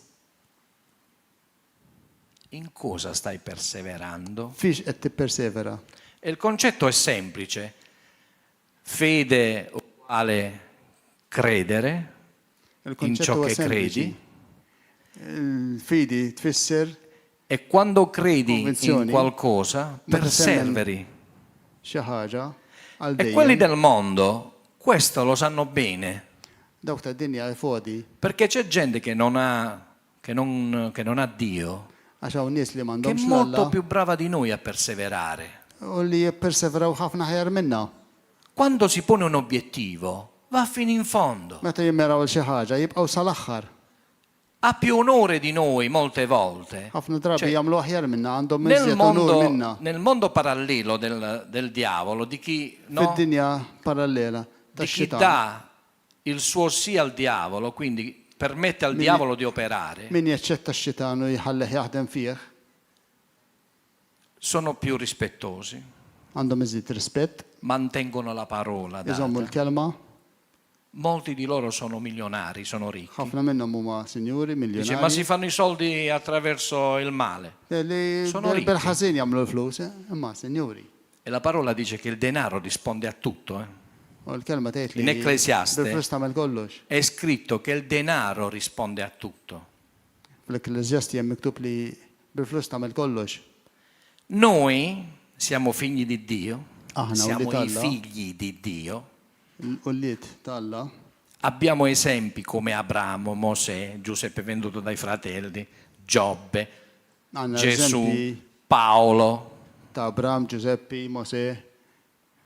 In cosa stai perseverando? Fiex qed tippersevera. E il concetto è semplice. Fede uguale credere in Il-konċett ciò huwa che sempliċi. credi. Il-fidi tfisser E quando credi in Convinzioni. qualcosa, Ma perseveri. xi ħaġa għal E quelli dejjem. del mondo questo lo sanno bene, Dawk tad-dinja fodi perché c'è gente che non ha Dio, għax hawn nies li che è m'għandhomx molto l-Alla più brava di noi a perseverare. u li jipperseveraw ħafna ħjar minna. Quando si pone un obiettivo, va fino in fondo. Meta jimmeraw xi ħaġa jibqgħu sal-aħħar. Ha più onore di noi molte volte. Ħafna drabi Cioè, jagħmlu aħjar minna, għandhom Nel iżjed onur minna. mondo, nel mondo parallelo del diavolo, di chi, no, Fid-dinja parallela di chi tax-xitan. dà il suo sì al diavolo, quindi permette al diavolo di operare, Min jaċċetta x-xitan u jħalleh jaħdem fih, sono più rispettosi, għandhom iżid rispett, mantengono la parola iżommu data. l-kelma, Molti di loro sono milionari, sono ricchi. ħafna minnhom huma sinjuri, Dice, ma si miljonari. fanno i soldi attraverso il male. Li Sono ricchi. bil-ħażin jagħmlu l-flus, imma sinjuri. E la parola dice che il denaro risponde a tutto. U l-kelma tgħid li In Ecclesiaste. bil-flus tagħmel kollox. È scritto che il denaro risponde a tutto. Fl-Ekklesjasti hemm miktub li bil-flus tagħmel kollox. Noi siamo figli di Dio, Aħna siamo ulli i tal-Alla. figli di Dio. L-ulliet tal-Alla. Abbiamo esempi come Abramo, Mosè, Giuseppe venduto dai fratelli, Giobbe, Għandna Gesù, eżempji Paolo. ta' Abram, Giuseppe, Mosè,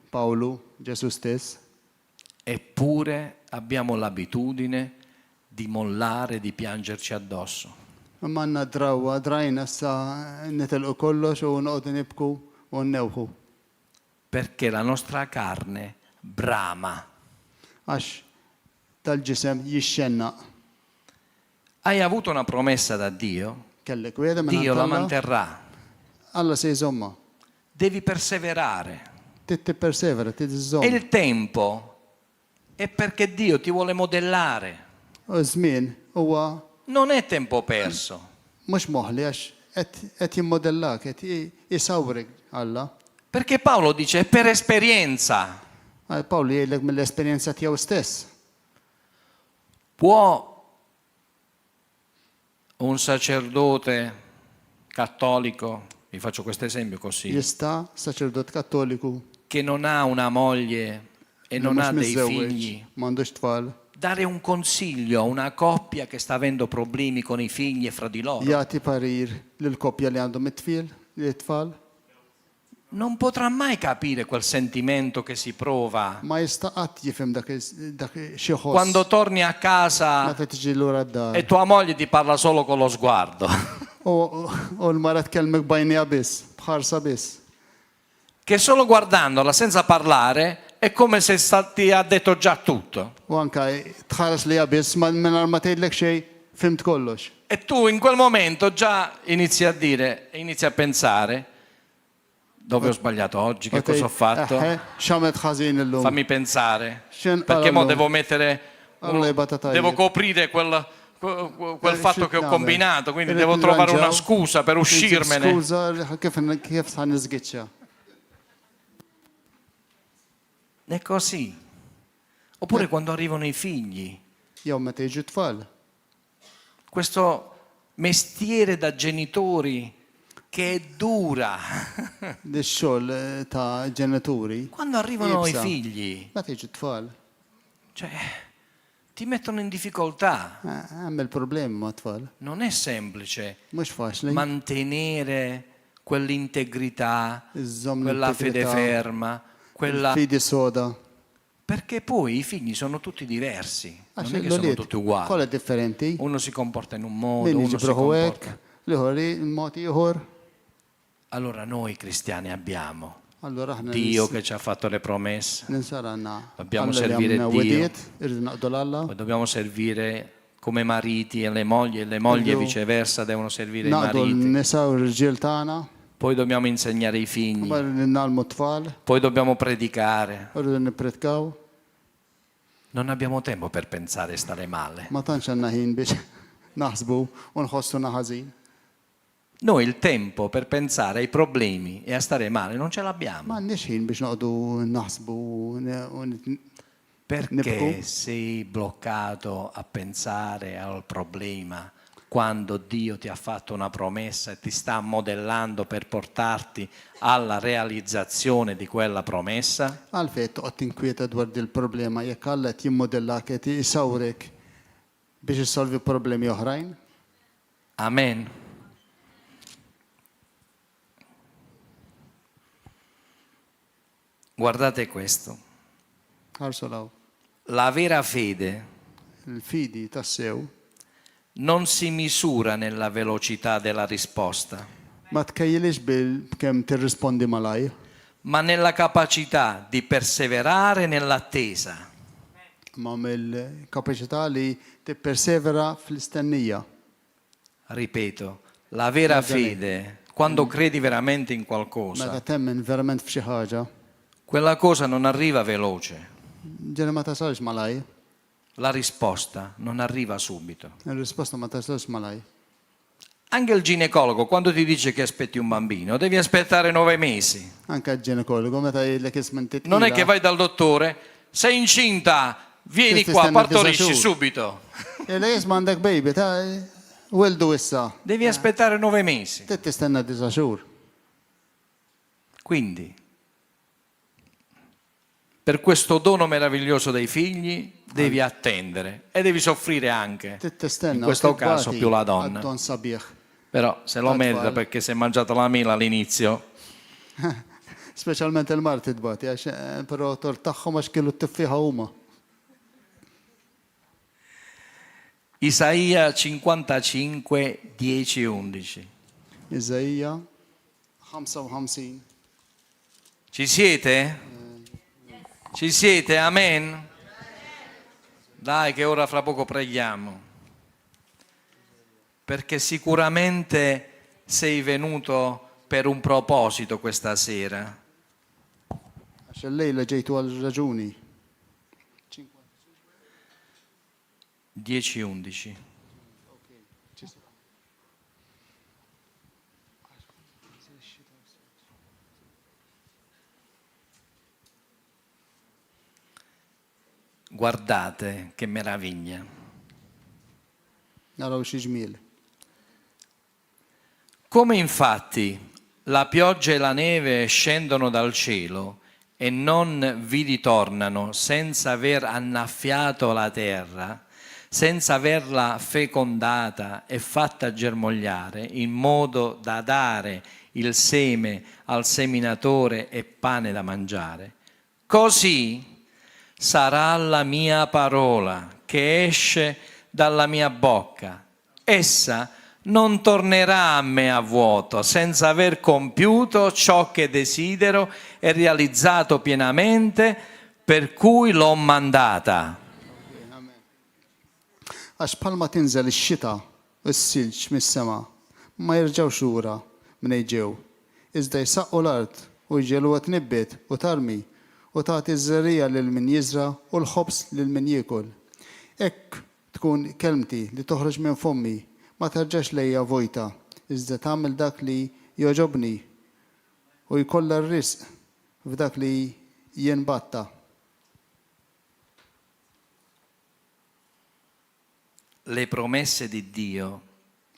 Paolo, Gesù stess. Eppure abbiamo l'abitudine di mollare, di piangerci addosso. Imma għandna drajna sa nitilqu kollox u noqogħdu nibku u nnewħu. Perché la nostra carne brama. Għax tal-ġisem jixxenna. Hai avuto una promessa da Dio? Kellek weda minn Dio la Alla, manterrà. Alla se jżomma. Devi perseverare. Tippersevera, E tiżżomm. il tempo è perché Dio ti vuole modellare. U żmien huwa Non è tempo perso. mhux moħli għax qed jimmodellak, qed jisawrek Alla. Perché Paolo dice è per esperienza. Paolo jgħidlek mill-esperjenza tiegħu stess. Può un sacerdote cattolico, vi faccio questo esempio così, Jista' saċerdot Kattoliku che non ha una moglie e non ha dei figli, m'għandux tfal, dare un consiglio a una coppia che sta avendo problemi con i figli e fra di loro? jagħti parir lil koppja li għandhom it-tfal? non potrà mai capire quel sentimento che si prova Ma jista' qatt jifhem dak xi ħoss quando torni a casa meta tiġi lura d-dar. e tua moglie ti parla solo con lo sguardo. U l-mara tkellmek bajnija biss, bħarsa biss. Che solo guardandola senza parlare è come se ti ha detto già tutto. U anka tħares li biss ma mingħajr ma tgħidlek xejn fimt kollox. E tu in quel momento già inizi a dire, inizi a pensare, dove ho sbagliato oggi, che cosa ho fatto? X'għamilt ħażin illum. Fammi pensare, X'in perché mo allora? devo mettere, Allora, batata devo io. coprire quel fatto che ho x'nagħmel? combinato, quindi Irrid devo trovare una nirranġaw, scusa per uscirmene. Skuża kif sa niżgiċċja. È così. Oppure quando arrivano i figli, Jew meta jiġu tfal. questo mestiere da genitori che è dura. Di xogħol ta' ġenituri. Quando arrivano i Jibsa. figli, Meta jiġu tfal. cioè, ti mettono in difficoltà. Hemm il-problemi ma' tfal. Non è semplice Mhux faċli. mantenere quell'integrità, Iżżomm quella l-integrità, fede ferma, quella... Fidi soda. Perché poi i figli sono tutti diversi, Għax non è che sono l-ulied tutti uguali. kollha differenti. Uno si comporta in un modo, Min uno si jiġibruħu hekk, comporta... l-ieħor il-mod ieħor. Allora noi cristiani abbiamo Allura aħna Dio che ci ha fatto le promesse, ninsaranna. Dobbiamo servire Dio. Irridu naqdu l-Alla. poi dobbiamo servire come mariti e le mogli Dio. viceversa devono servire i Naqdu mariti. l-nisa u r-ġiel tagħna. Poi dobbiamo insegnare i figli, Mbagħad ninnalmu tfal. poi dobbiamo predicare. Irridu nippretkaw. Non abbiamo tempo per pensare e stare male. Ma tantx għandna ħin biex naħsbu u nħossuna ħażin. Noi il tempo per pensare ai problemi e a stare male non ce Ma l'abbiamo. għandniex ħin biex noqdu naħsbu u Perché Nibku. sei bloccato a pensare al problema quando Dio ti ha fatto una promessa e ti sta modellando per portarti alla realizzazione di quella promessa? għalfejn toqgħod tinkwieta dwar il problema jekk Alla qed jimmodellak qed isawrek biex issolvi problemi oħrajn. Amen. Guardate questo. Ħarsu law. La vera fede Il-fidi tassew non si misura nella velocità della risposta, ma tkejjilix bil-kemm tirrispondi malaj, ma nella capacità di perseverare nell'attesa. ma mill-kapaċità li tippersevera fl-istennija. Ripeto, la vera fede, quando credi veramente in Meta qualcosa, temmen verament f'xi ħaġa, quella cosa non arriva veloce, ġeni ma tasalx malaj, la risposta non arriva subito. il-risposta ma tasalx malaj. Anche il ginecologo, quando ti dice che aspetti un bambino, devi aspettare 9 mesi. Anke l-ġenekologu meta jgħidlek isman titqila. Non è che vai dal dottore, sei incinta, vieni Ti qua, stanno partorisci disasciuti. subito. Jgħidlek isma għandek baby, ta' weldu issa. Devi aspettare 9 mesi. Tistenna 9 xhur. Quindi, per questo dono meraviglioso dei figli, devi attendere e devi soffrire anche. Tistenna. In questo caso più la donna. Għaddon sabiħ. Però se lo Tfal. merita perché si è mangiato la mela all'inizio. Speċjalment il-marti dbati, għax però tor tagħhom għax kienu t-tiffiħa huma. Isaia 55, 10, 11. Iżajja 55. Ci siete? Ci siete? Amen? Dai che ora fra poco preghiamo. Perché sicuramente sei venuto per un proposito questa sera. Għax il-lejla ġejtu għal raġuni. 10, 11. Guardate che meraviglia. Naraw xi ġmiel. Come infatti la pioggia e la neve scendono dal cielo e non vi ritornano senza aver annaffiato la terra, senza averla fecondata e fatta germogliare, in modo da dare il seme al seminatore e pane da mangiare, così sarà la mia parola che esce dalla mia bocca. Essa non tornerà a me a vuoto, senza aver compiuto ciò che desidero e realizzato pienamente, per cui l'ho mandata. Għax bħalma tinżel ix-xita u s-silġ mis-sema ma jerġgħux lura minn ġew. Iżda jsaqqu l-art u jġelu għat nibbiet u tarmi u tagħti ż-żerrija lil min jiżra u l-ħobs lil min jiekol. Hekk tkun kelmti li toħroġ minn fommi ma terġax lejja vojta, iżda tagħmel dak li joġobni u jkollha r-risq f'dak li jinbatta. Le promesse di Dio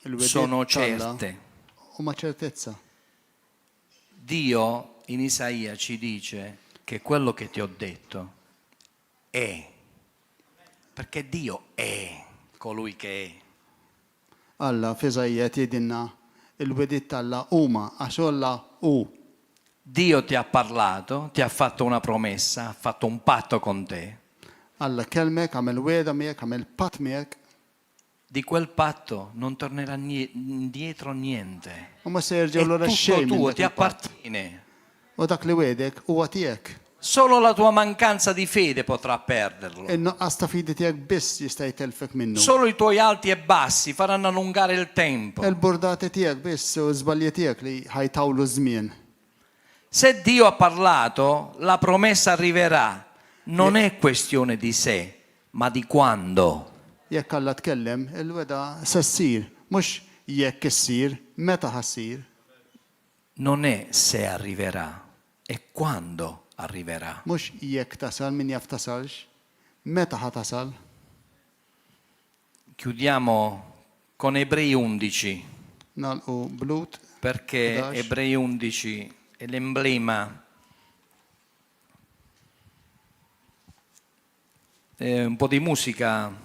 Il-wedid sono tagħna certe. huma ċertezza. Dio in Isaia ci dice che quello che ti ho detto è, perché Dio è colui che è. Alla f'Iżajja jgħidilna il-wedid talla huma għax Alla hu. Dio ti ha parlato, ti ha fatto una promessa, ha fatto un patto con te. Alla kelmek għamel weda miegħek, għamel patt miegħek Di quel patto non tornerà indietro niente. u ma se È jerġgħu lura tutto xejn minn tuo, dak ti il-patt. appartiene. U dak li wedek huwa tiegħek. Solo la tua mancanza di fede potrà perderlo. In-nuqqas ta' fidi tiegħek biss jista' jtelfek minnu. Solo i tuoi alti e bassi faranno allungare il tempo. Il-burdati tiegħek biss u żbalji tiegħek li ħajtawlu żmien. Se Dio ha parlato, la promessa arriverà. Non è questione di se, ma di quando. Jekk Alla tkellem, il-weda se ssir, mhux jekk issir, meta ħassir. Non è se arriverà, è quando arriverà. Mhux jekk tasal min jaf tasalx, meta ħatasal. Chiudiamo con Ebrei 11, Nagħlqu blut perché 11. Ebrei 11 è l'emblema, un po' di musica.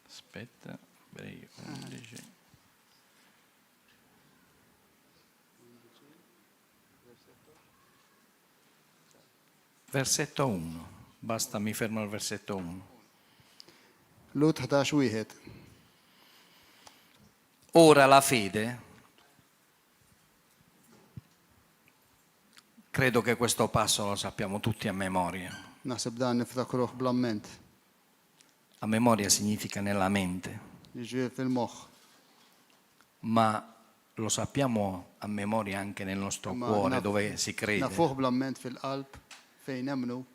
Aspetta, Ebrei 11. Versetto 1, basta, mi fermo al versetto 1. Lut 11 wieħed. Ora la fede, credo che questo passo lo sappiamo tutti a memoria. Naħseb dan niftakruh bl-amment. A memoria significa nella mente, Jiġi fil-moħħ. ma lo sappiamo a memoria anche nel nostro Ma cuore naf- dove si crede. Nafuh bl-amment fil-qalb fejn emnu.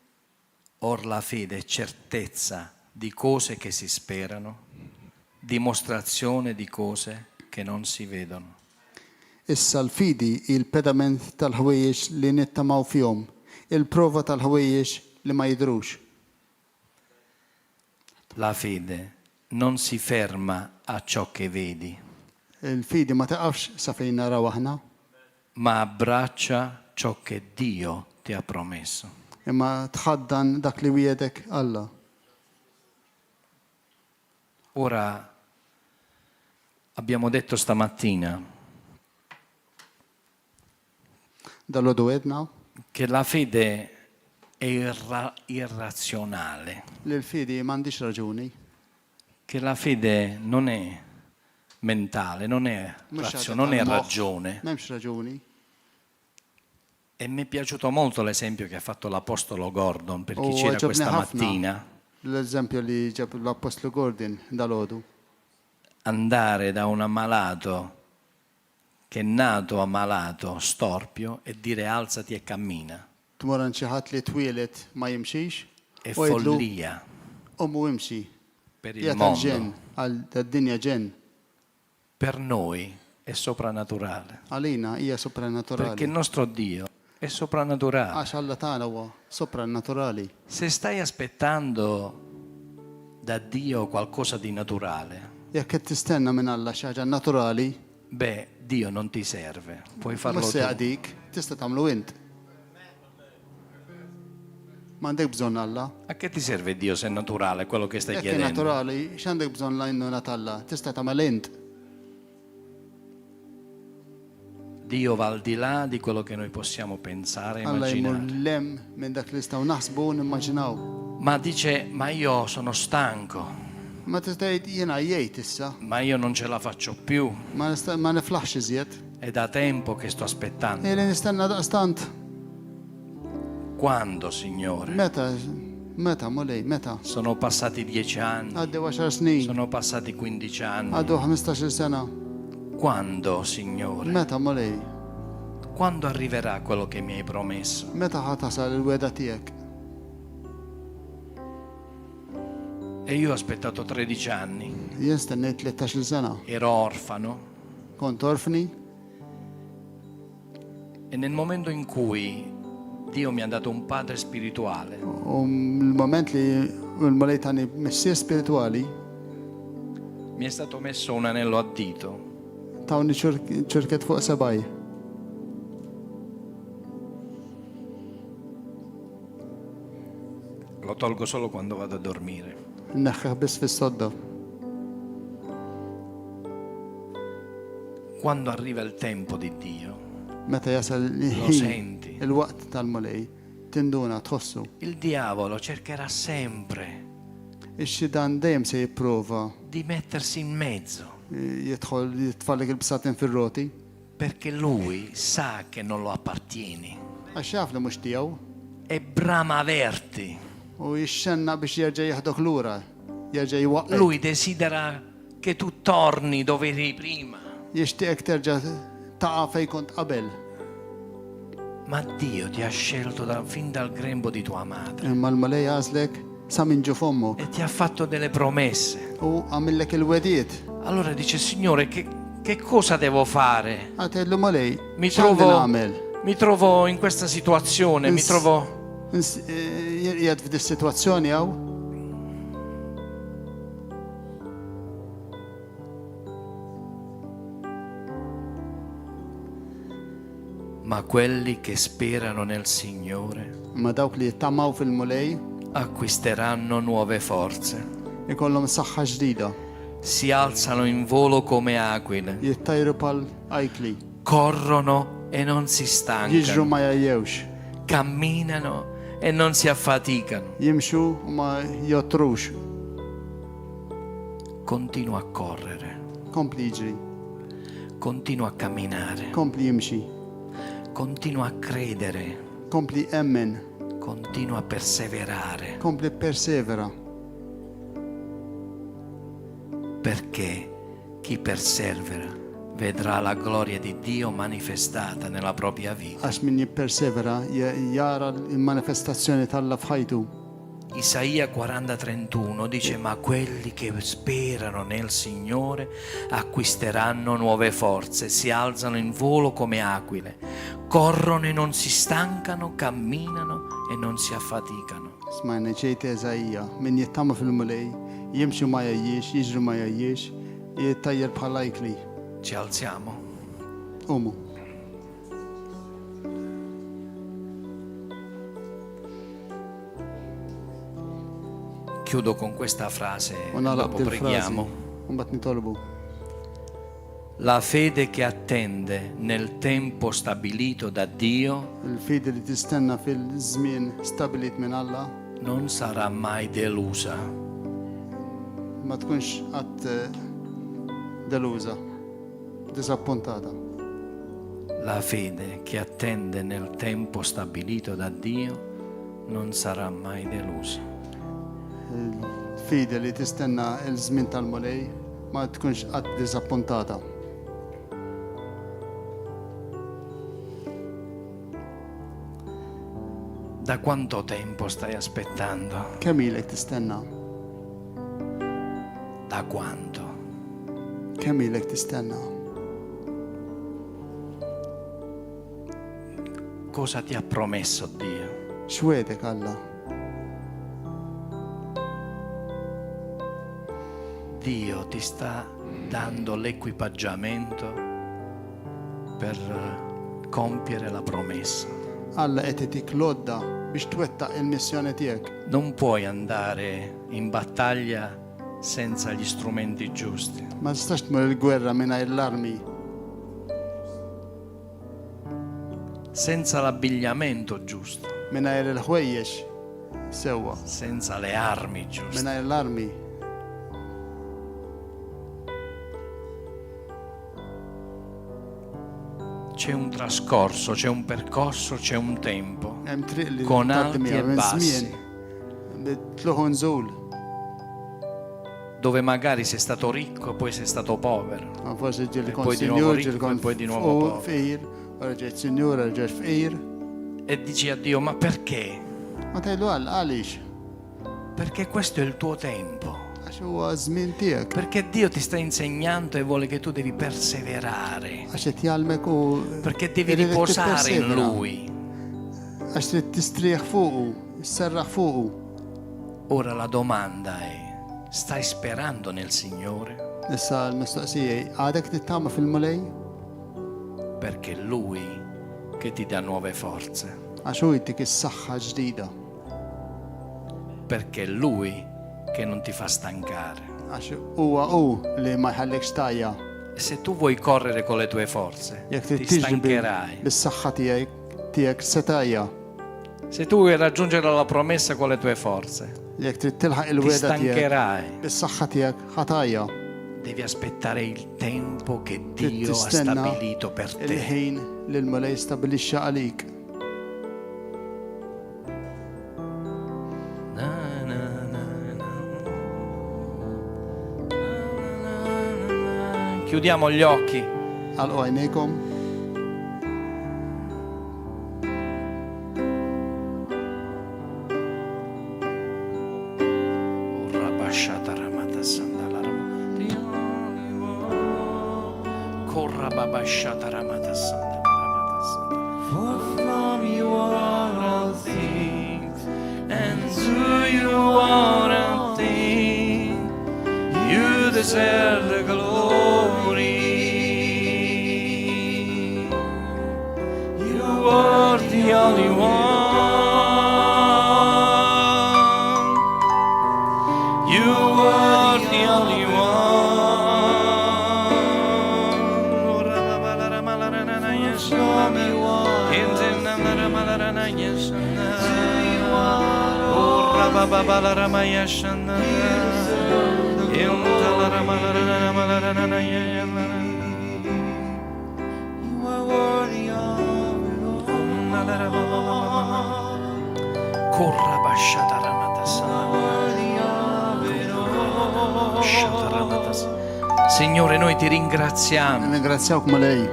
Or la fede è certezza di cose che si sperano, dimostrazione di cose che non si vedono. Issa l-fidi il-pedament tal-ħwejjeġ li nittamaw fihom, il-prova tal-ħwejjeġ li ma jidrux. La fede non si ferma a ciò che vedi, Il-fidi ma taqafx sa fejn naraw aħna, ma abbraccia ciò che Dio ti ha promesso. imma tħaddan dak li wiedek Alla. Ora abbiamo detto stamattina Dal-għodu edna che la fede è irrazionale, li l-fidi m'għandix raġuni. che la fede non è mentale, non è non è ragione. M'hemmx raġuni. E mi è piaciuto molto l'esempio che ha fatto l'Apostolo Gordon per chi Oh, c'era ġobni questa ħafna. mattina. L-eżempju li ġab l-Apostlu Gordon dal-għodu. Andare da un ammalato che è nato ammalato, storpio, e dire alzati e cammina. Tmoran xi ħadd li twielet ma jimxix. È u jgħidlu, follia Ommu imxi. per il Hija tal-ġen, mondo. tad-dinja ġen. Per noi è soprannaturale. Għalina hija Perché il sopranaturali. nostro Dio è è soprannaturale. Għax Alla tagħna huwa sopranaturali. Se stai aspettando da Dio qualcosa di naturale, Jekk qed tistenna minn Alla xi ħaġa naturali, beh, Dio non ti serve, puoi farlo mhux se tu. jaqdik, tista' tagħmlu int. M'għandek bżonn Alla. A che ti serve Dio se è naturale quello che stai Jekk è chiedendo? naturali, x'għandek bżonn lajnuna Alla? Tista' tagħmel int. Dio va al di là di quello che noi possiamo pensare e Alla jmur immaginare. lem minn dak li nistgħu naħsbu u nimmaġinaw. Ma dice, ma io sono stanco, Ma tista' jgħid jiena jgħid issa, ma io non ce la faccio più, ma niflaħx iżjed. è da tempo che sto aspettando. Ili nistenna daqstant. Quando, Signore? Meta, mulej, meta? Sono passati 10 anni, Għaddew 10 snin, sono passati 15 anni. għaddew 15 sena. Quando, Signore? Meta, mulej? Quando arriverà quello che mi hai promesso? Meta ħatasal il-weda tiegħek? E io ho aspettato 13 anni, Jien stennejt 13 sena. ero orfano Kont orfni e nel momento in cui Dio mi ha dato un padre spirituale, u l-moment li l-mulej tani missir spirituali mi è stato messo un anello a dito. tawni ċurket fuq sebaj. Lo tolgo solo quando vado a dormire. Neħħeħ biss fis-sodda. Quando arriva il tempo di Dio, Meta jasal lo senti. il-waqt tal-mulej, tinduna, tħossu. Il diavolo cercherà sempre Ix-xidan dejjem se jipprova di mettersi in mezzo, jitfallek il-bsatin fil-roti. perché lui sa che non lo appartieni Għax jaf li mhux tiegħu e brama averti. u jixxenna biex jerġa' jaħdok lura, jerġa' jwaqqek. Lui desidera che tu torni dove eri prima. Jixtieqek terġa' taqa' fejn kont qabel. Ma Dio ti ha scelto fin dal grembo di tua madre Imma l-mulej għażlek sa minn ġu fommok e ti ha fatto delle promesse. u għamillek il-wediet. Allora dice, Signore, che cosa devo fare? Għatillu mulej, Mi x'għandi trovo, nagħmel? mi trovo in questa situazione, mi trovo... Jgħad f'di situazzjoni għaw? Ma quelli che sperano nel Signore Ma dawk li jittamaw fil-mulej acquisteranno nuove forze. ikollhom saħħa ġdida. Si alzano in volo come aquile, Jittajru pal ajkli. corrono e non si Jiġru stancano, ma jajjewx. camminano e non si affaticano. Jimxu u ma jottrux. Continua a correre, Kompli jiġri. continua a camminare, Kompli jimxi. continua a credere, Kompli emmen. continua a perseverare, Kompli persevera. perché chi persevera vedrà la gloria di Dio manifestata nella propria vita. Għax min jippersevera jara l-manifestazzjoni tal-la fħajtu. Isaia 40:31 dice: ma quelli che sperano nel Signore acquisteranno nuove forze, si alzano in volo come aquile, corrono e non si stancano, camminano e non si affaticano. Smajna ċejt eżajja. Min jittama fil-mulej, jimxu ma jajjiex, jiġru ma jajjiex, jittajjer bħal ajkli. Ci alziamo. Umu. Chiudo con questa frase, U nalaq dopo dil-frazi. preghiamo. Umbat nitolbu. La fede che attende nel tempo stabilito da Dio Il-fidi li tistenna fil-żmien stabilit minn Alla non sarà mai delusa. ma tkunx qatt deluża, disappuntata. La fede che attende nel tempo stabilito da Dio non sarà mai delusa. Il-fidi li tistenna il-żmien tal-mulej ma tkunx qatt disappuntata. Da quanto tempo stai aspettando? Kemm ilek tistenna? Da quanto? Kemm ilek tistenna? Cosa ti ha promesso Dio? Xwedek Alla. Dio ti sta dando l'equipaggiamento per compiere la promessa. Alla qed itik lodda biex twettaq il-missjoni tiegħek. Non puoi andare in battaglia senza gli strumenti giusti. Ma tistax tmur il-gwerra mingħajr l-armi, Senza l'abbigliamento giusto, mingħajr il-ħwejjex sewwa, senza le armi giuste. mingħajr l-armi. C'è un trascorso, c'è un percorso, c'è un tempo, Hemm triq li con tgħaddi alti miegħu e minn bassi, żmien bitluħu nżul. dove magari sei stato ricco e poi sei stato povero. Ma forsi ġieli E kont poi di nuovo sinjur, ricco, ġieli kont e poi di nuovo povero. fqir, wara ġejt sinjur, wara ġejt fqir. E dici a Dio, ma perché? Ma tgħidlu għaliex? Perché questo è il tuo tempo. Għax huwa żmien tiegħek. Perché Dio ti sta insegnando e vuole che tu devi perseverare. Għax qed jgħalmek u Perché devi irrid riposare in tippersevera. Lui. Għax trid tistrieħ fuqu, isserraħ fuqu. Ora la domanda è, stai sperando nel Signore? Issa l-mistoqsija għadek tittama fil-mulej? Perché è Lui che ti dà nuove forze. Għax hu jtik is-saħħa ġdida. Perché è Lui che non ti fa stancare. Għax huwa hu li ma jħallekx tajja. E se tu vuoi correre con le tue forze, Jekk ti trid tiġri stancherai. bis-saħħa tiegħek se tajja. Se tu vuoi raggiungere la promessa con le tue forze, Jekk trid tilħaq ti il-weda tiegħek stancherai. bis-saħħa tiegħek ħatajja. Devi aspettare il tempo che Trid Dio ha tistenna stabilito per te. il-ħin li l-mulej stabilixxa għalik. Na, na, na, na. Chiudiamo gli occhi. Għalqu għajnejkom. Rabashata ramata sandala Korra babashata ramata sandala. For from you are all things, and to you are all things. You deserve the glory. You are the only one. You are the only one. You are worthy of it all. Corra basciata ramata Signore, noi ti ringraziamo Ringrazzjawk mulej.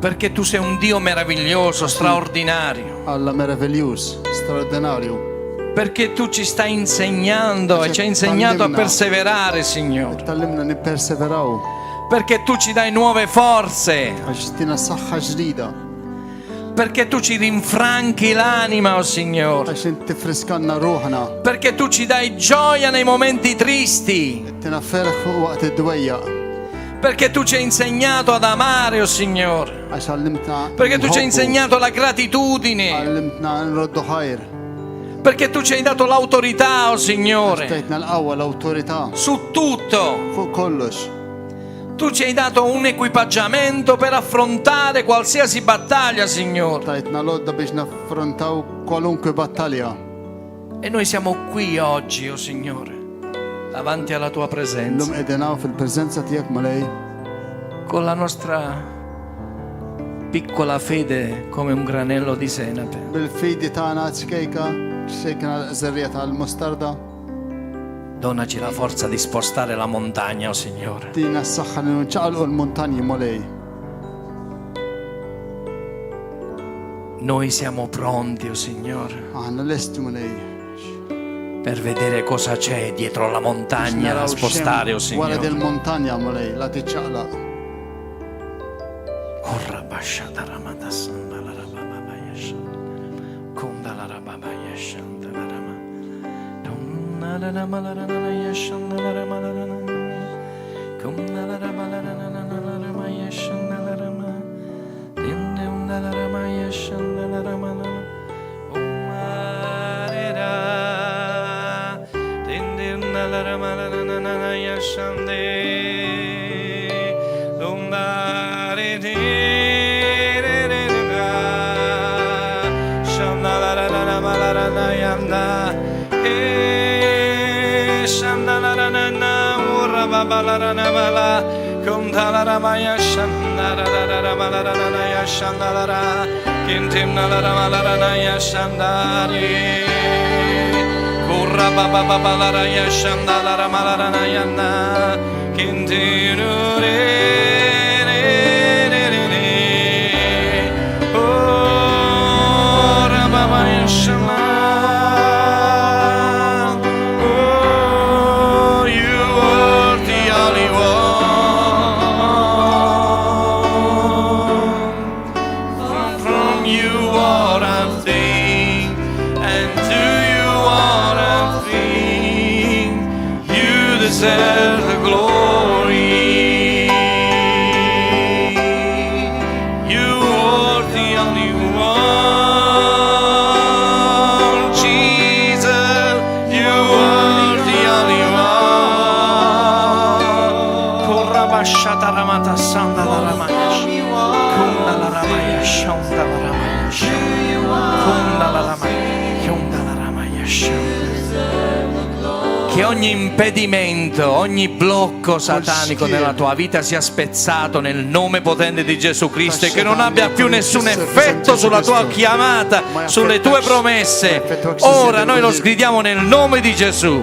perché tu sei un Dio meraviglioso, straordinario, Alla meraviglius, straordinarju. perché tu ci stai insegnando e ci hai insegnato a perseverare, Signore, Tallimna nipperseveraw. perché tu ci dai nuove forze, Għax tina saħħa ġdida. perché tu ci rinfranchi l'anima, oh Signore, Għax inti friskanna ruħna. perché tu ci dai gioia nei momenti tristi, Tina ferħ fuq waqt id-dwejja. perché tu ci hai insegnato ad amare, oh Signore, Għax għallimtna. perché tu ci hai nħobbu. insegnato la gratitudine, Għallimtna nroddu ħajr. perché tu ci hai dato l'autorità, oh Signore, Tajtna l-qawwa l-awtorità. su tutto. Fuq kollox. Tu ci hai dato un equipaggiamento per affrontare qualsiasi battaglia, Signore. Tajtna lodda biex naffrontaw kwalunkwe battalja. E noi siamo qui oggi, oh Signore, davanti alla tua Llum presenza, edinaw fil-prezenza tijak malej. con la nostra piccola fede come un granello di senape. Bil-fidi tagħna ċkejka, xejkna l-żerrija tal-mustarda. Donaci la forza di spostare la montagna, oh Signore. Tina s-saxħa li nċaqalqu l-montanji malej. Noi siamo pronti, oh Signore, Aħna l-esti malej. per vedere cosa c'è dietro la montagna da spostare, oh Wara Signore. del-montanja malej, la tiċċaqlaq. Corra basciata ramata sanda la rababa yashanda. Kunda la rababa yashanda la rama. Donna la rama la rama yashanda la rama la rama. Kunda la rama la rama yashanda la rama. Dinde unda la rama yashanda la rama la rama. Umarera. Dinde unda la rama la rama yashande. Kundalarama Shandalarama Shandalara Kintimnalarama Shandari Kurra Baba Babalara Shandalarama Yana Kintinure Oh Rababa Shandara deserve the glory. You are the only one, Jesus. You are the only one. Korabashata ramata sanda la ramayash. Kunda la ramayash. Shonda la ramayash. Kunda la ramayash. Shonda la ramayash. Che ogni impedimento, ogni blocco satanico nella tua vita sia spezzato nel nome potente di Gesù Cristo e che non abbia più nessun effetto sulla tua chiamata, sulle tue promesse. Ora noi lo sgridiamo nel nome di Gesù.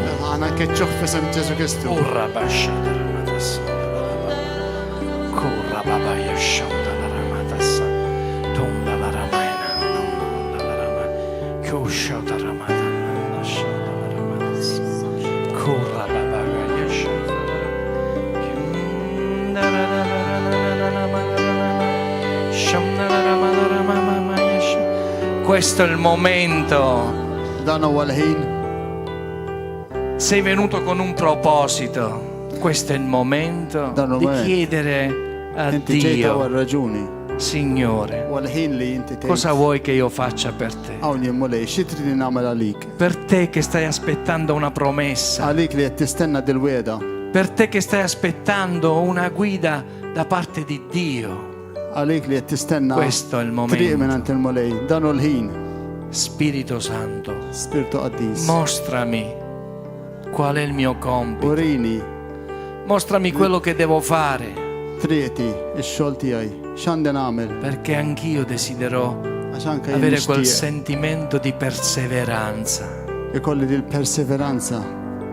Questo è il momento. Sei venuto con un proposito. Questo è il momento di chiedere a Dio: Signore, cosa vuoi che io faccia per te? Per te che stai aspettando una promessa, per te che stai aspettando una guida da parte di Dio. Questo è il momento. Spirito Santo, mostrami qual è il mio compito, mostrami quello che devo fare, perché anch'io desidero avere quel sentimento di perseveranza.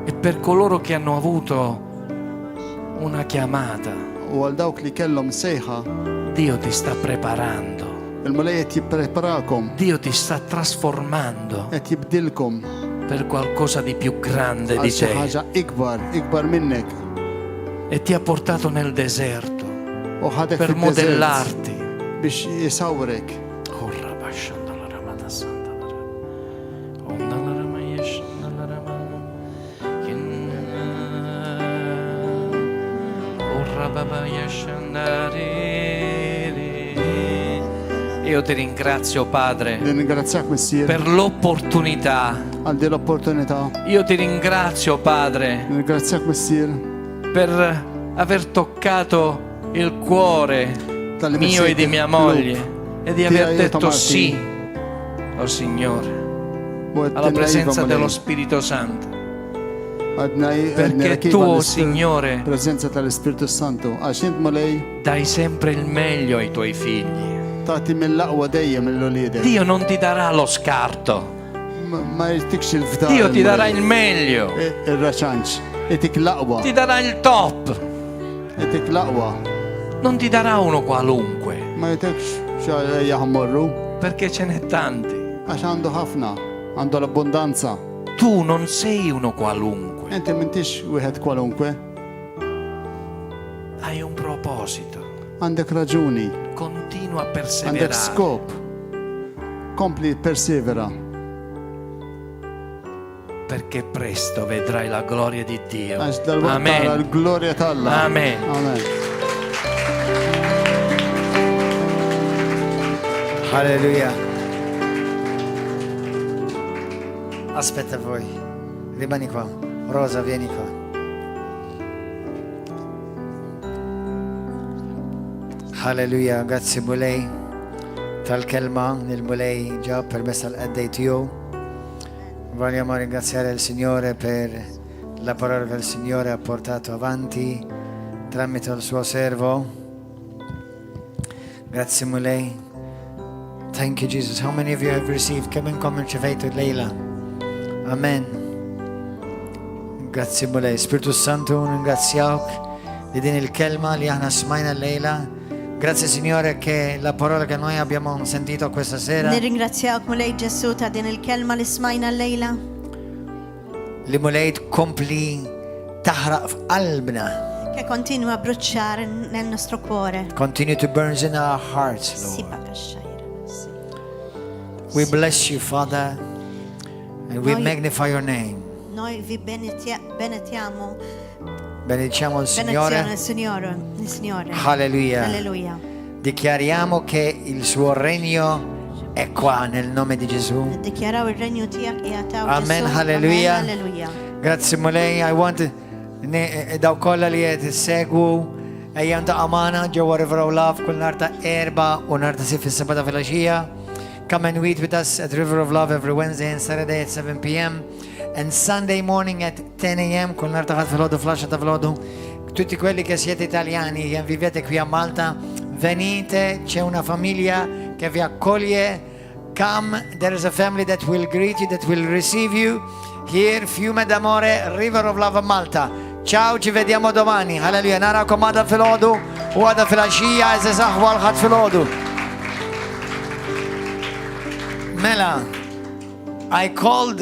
E per coloro che hanno avuto una chiamata, Dio ti sta preparando, Dio ti sta trasformando per qualcosa di più grande di te e ti ha portato nel deserto per modellarti. Io ti ringrazio, Padre, per l'opportunità. Io ti ringrazio, Padre, per aver toccato il cuore mio e di mia moglie e di aver detto sì, oh Signore, alla presenza dello Spirito Santo. Perché tu, oh Signore, dai sempre il meglio ai tuoi figli. Dio non ti darà lo scarto, Dio ti darà il meglio, ti darà il top, non ti darà uno qualunque, perché ce n'è tanti. Tu non sei uno qualunque, hai un proposito, continua continua a Għandek perseverare. skop. Kompli persevera. Perché presto vedrai la gloria di Dio. Għax dal-waqt tara Amen. l-glorja tal-Allah. Amen. Amen. Alleluia. Aspetta voi. Rimani qua. Rosa, vieni qua. Alleluia. Grazie Mulej tal-kelma nel Mulej già permessa l-qaddej tiegħu. Vogliamo ringraziare il Signore per la parola che il Signore ha portato avanti tramite il suo servo. Grazie Mulej. Thank you, Jesus. How many of you have received? Kemm inkom irċevejtu lejla? Amen. Grazie Mulej. Spiritu Santu, ringrazzjawk di din il-kelma li aħna smajna lejla. Grazie Signore che la parola che noi abbiamo sentito questa sera Nirringrazzjawk Mulej Ġesu ta' din il-kelma li smajna llejla li Mulej tkompli taħraq f'qalbna. che continua a bruciare nel nostro cuore. Continue to burn in our hearts, Sì, Lord. Pakashayra, sì. We bless you, Father, and we Noi- magnify your name. Noi vi benediciamo Benediciamo il benedizione Signore. il Signore. Alleluia. Alleluia. Dichiariamo che il suo regno è qua nel nome di Gesù. Dichiaraw il-regnu tijak jgħataw Amen, Ġesu. halleluja. Amen, halleluja. Grazie Mulej, I want daw kolla li qed segwu ejjem ta' amana ġewwa River of Love kull nhar ta' erba' u nhar ta' sif fis-seba' ta' filgħaxija. Come and meet with us at River of Love every Wednesday and Saturday at 7 p.m. and Sunday morning at 10 a.m. kull nhar ta' ħadd filgħodu fl-10 ta' filgħodu. Tutti quelli che siete italiani che vivete qui a Malta, venite, c'è una famiglia che vi accoglie. Come, there is a family that will greet you, that will receive you here, Fiume d'Amore, River of Love a Malta. Ciao, ci vediamo domani. Alleluia. Narakom għada fil-ħodu u għada fil-ħaxija, eżezaħ għal-ħat fil-ħodu. Mela, I called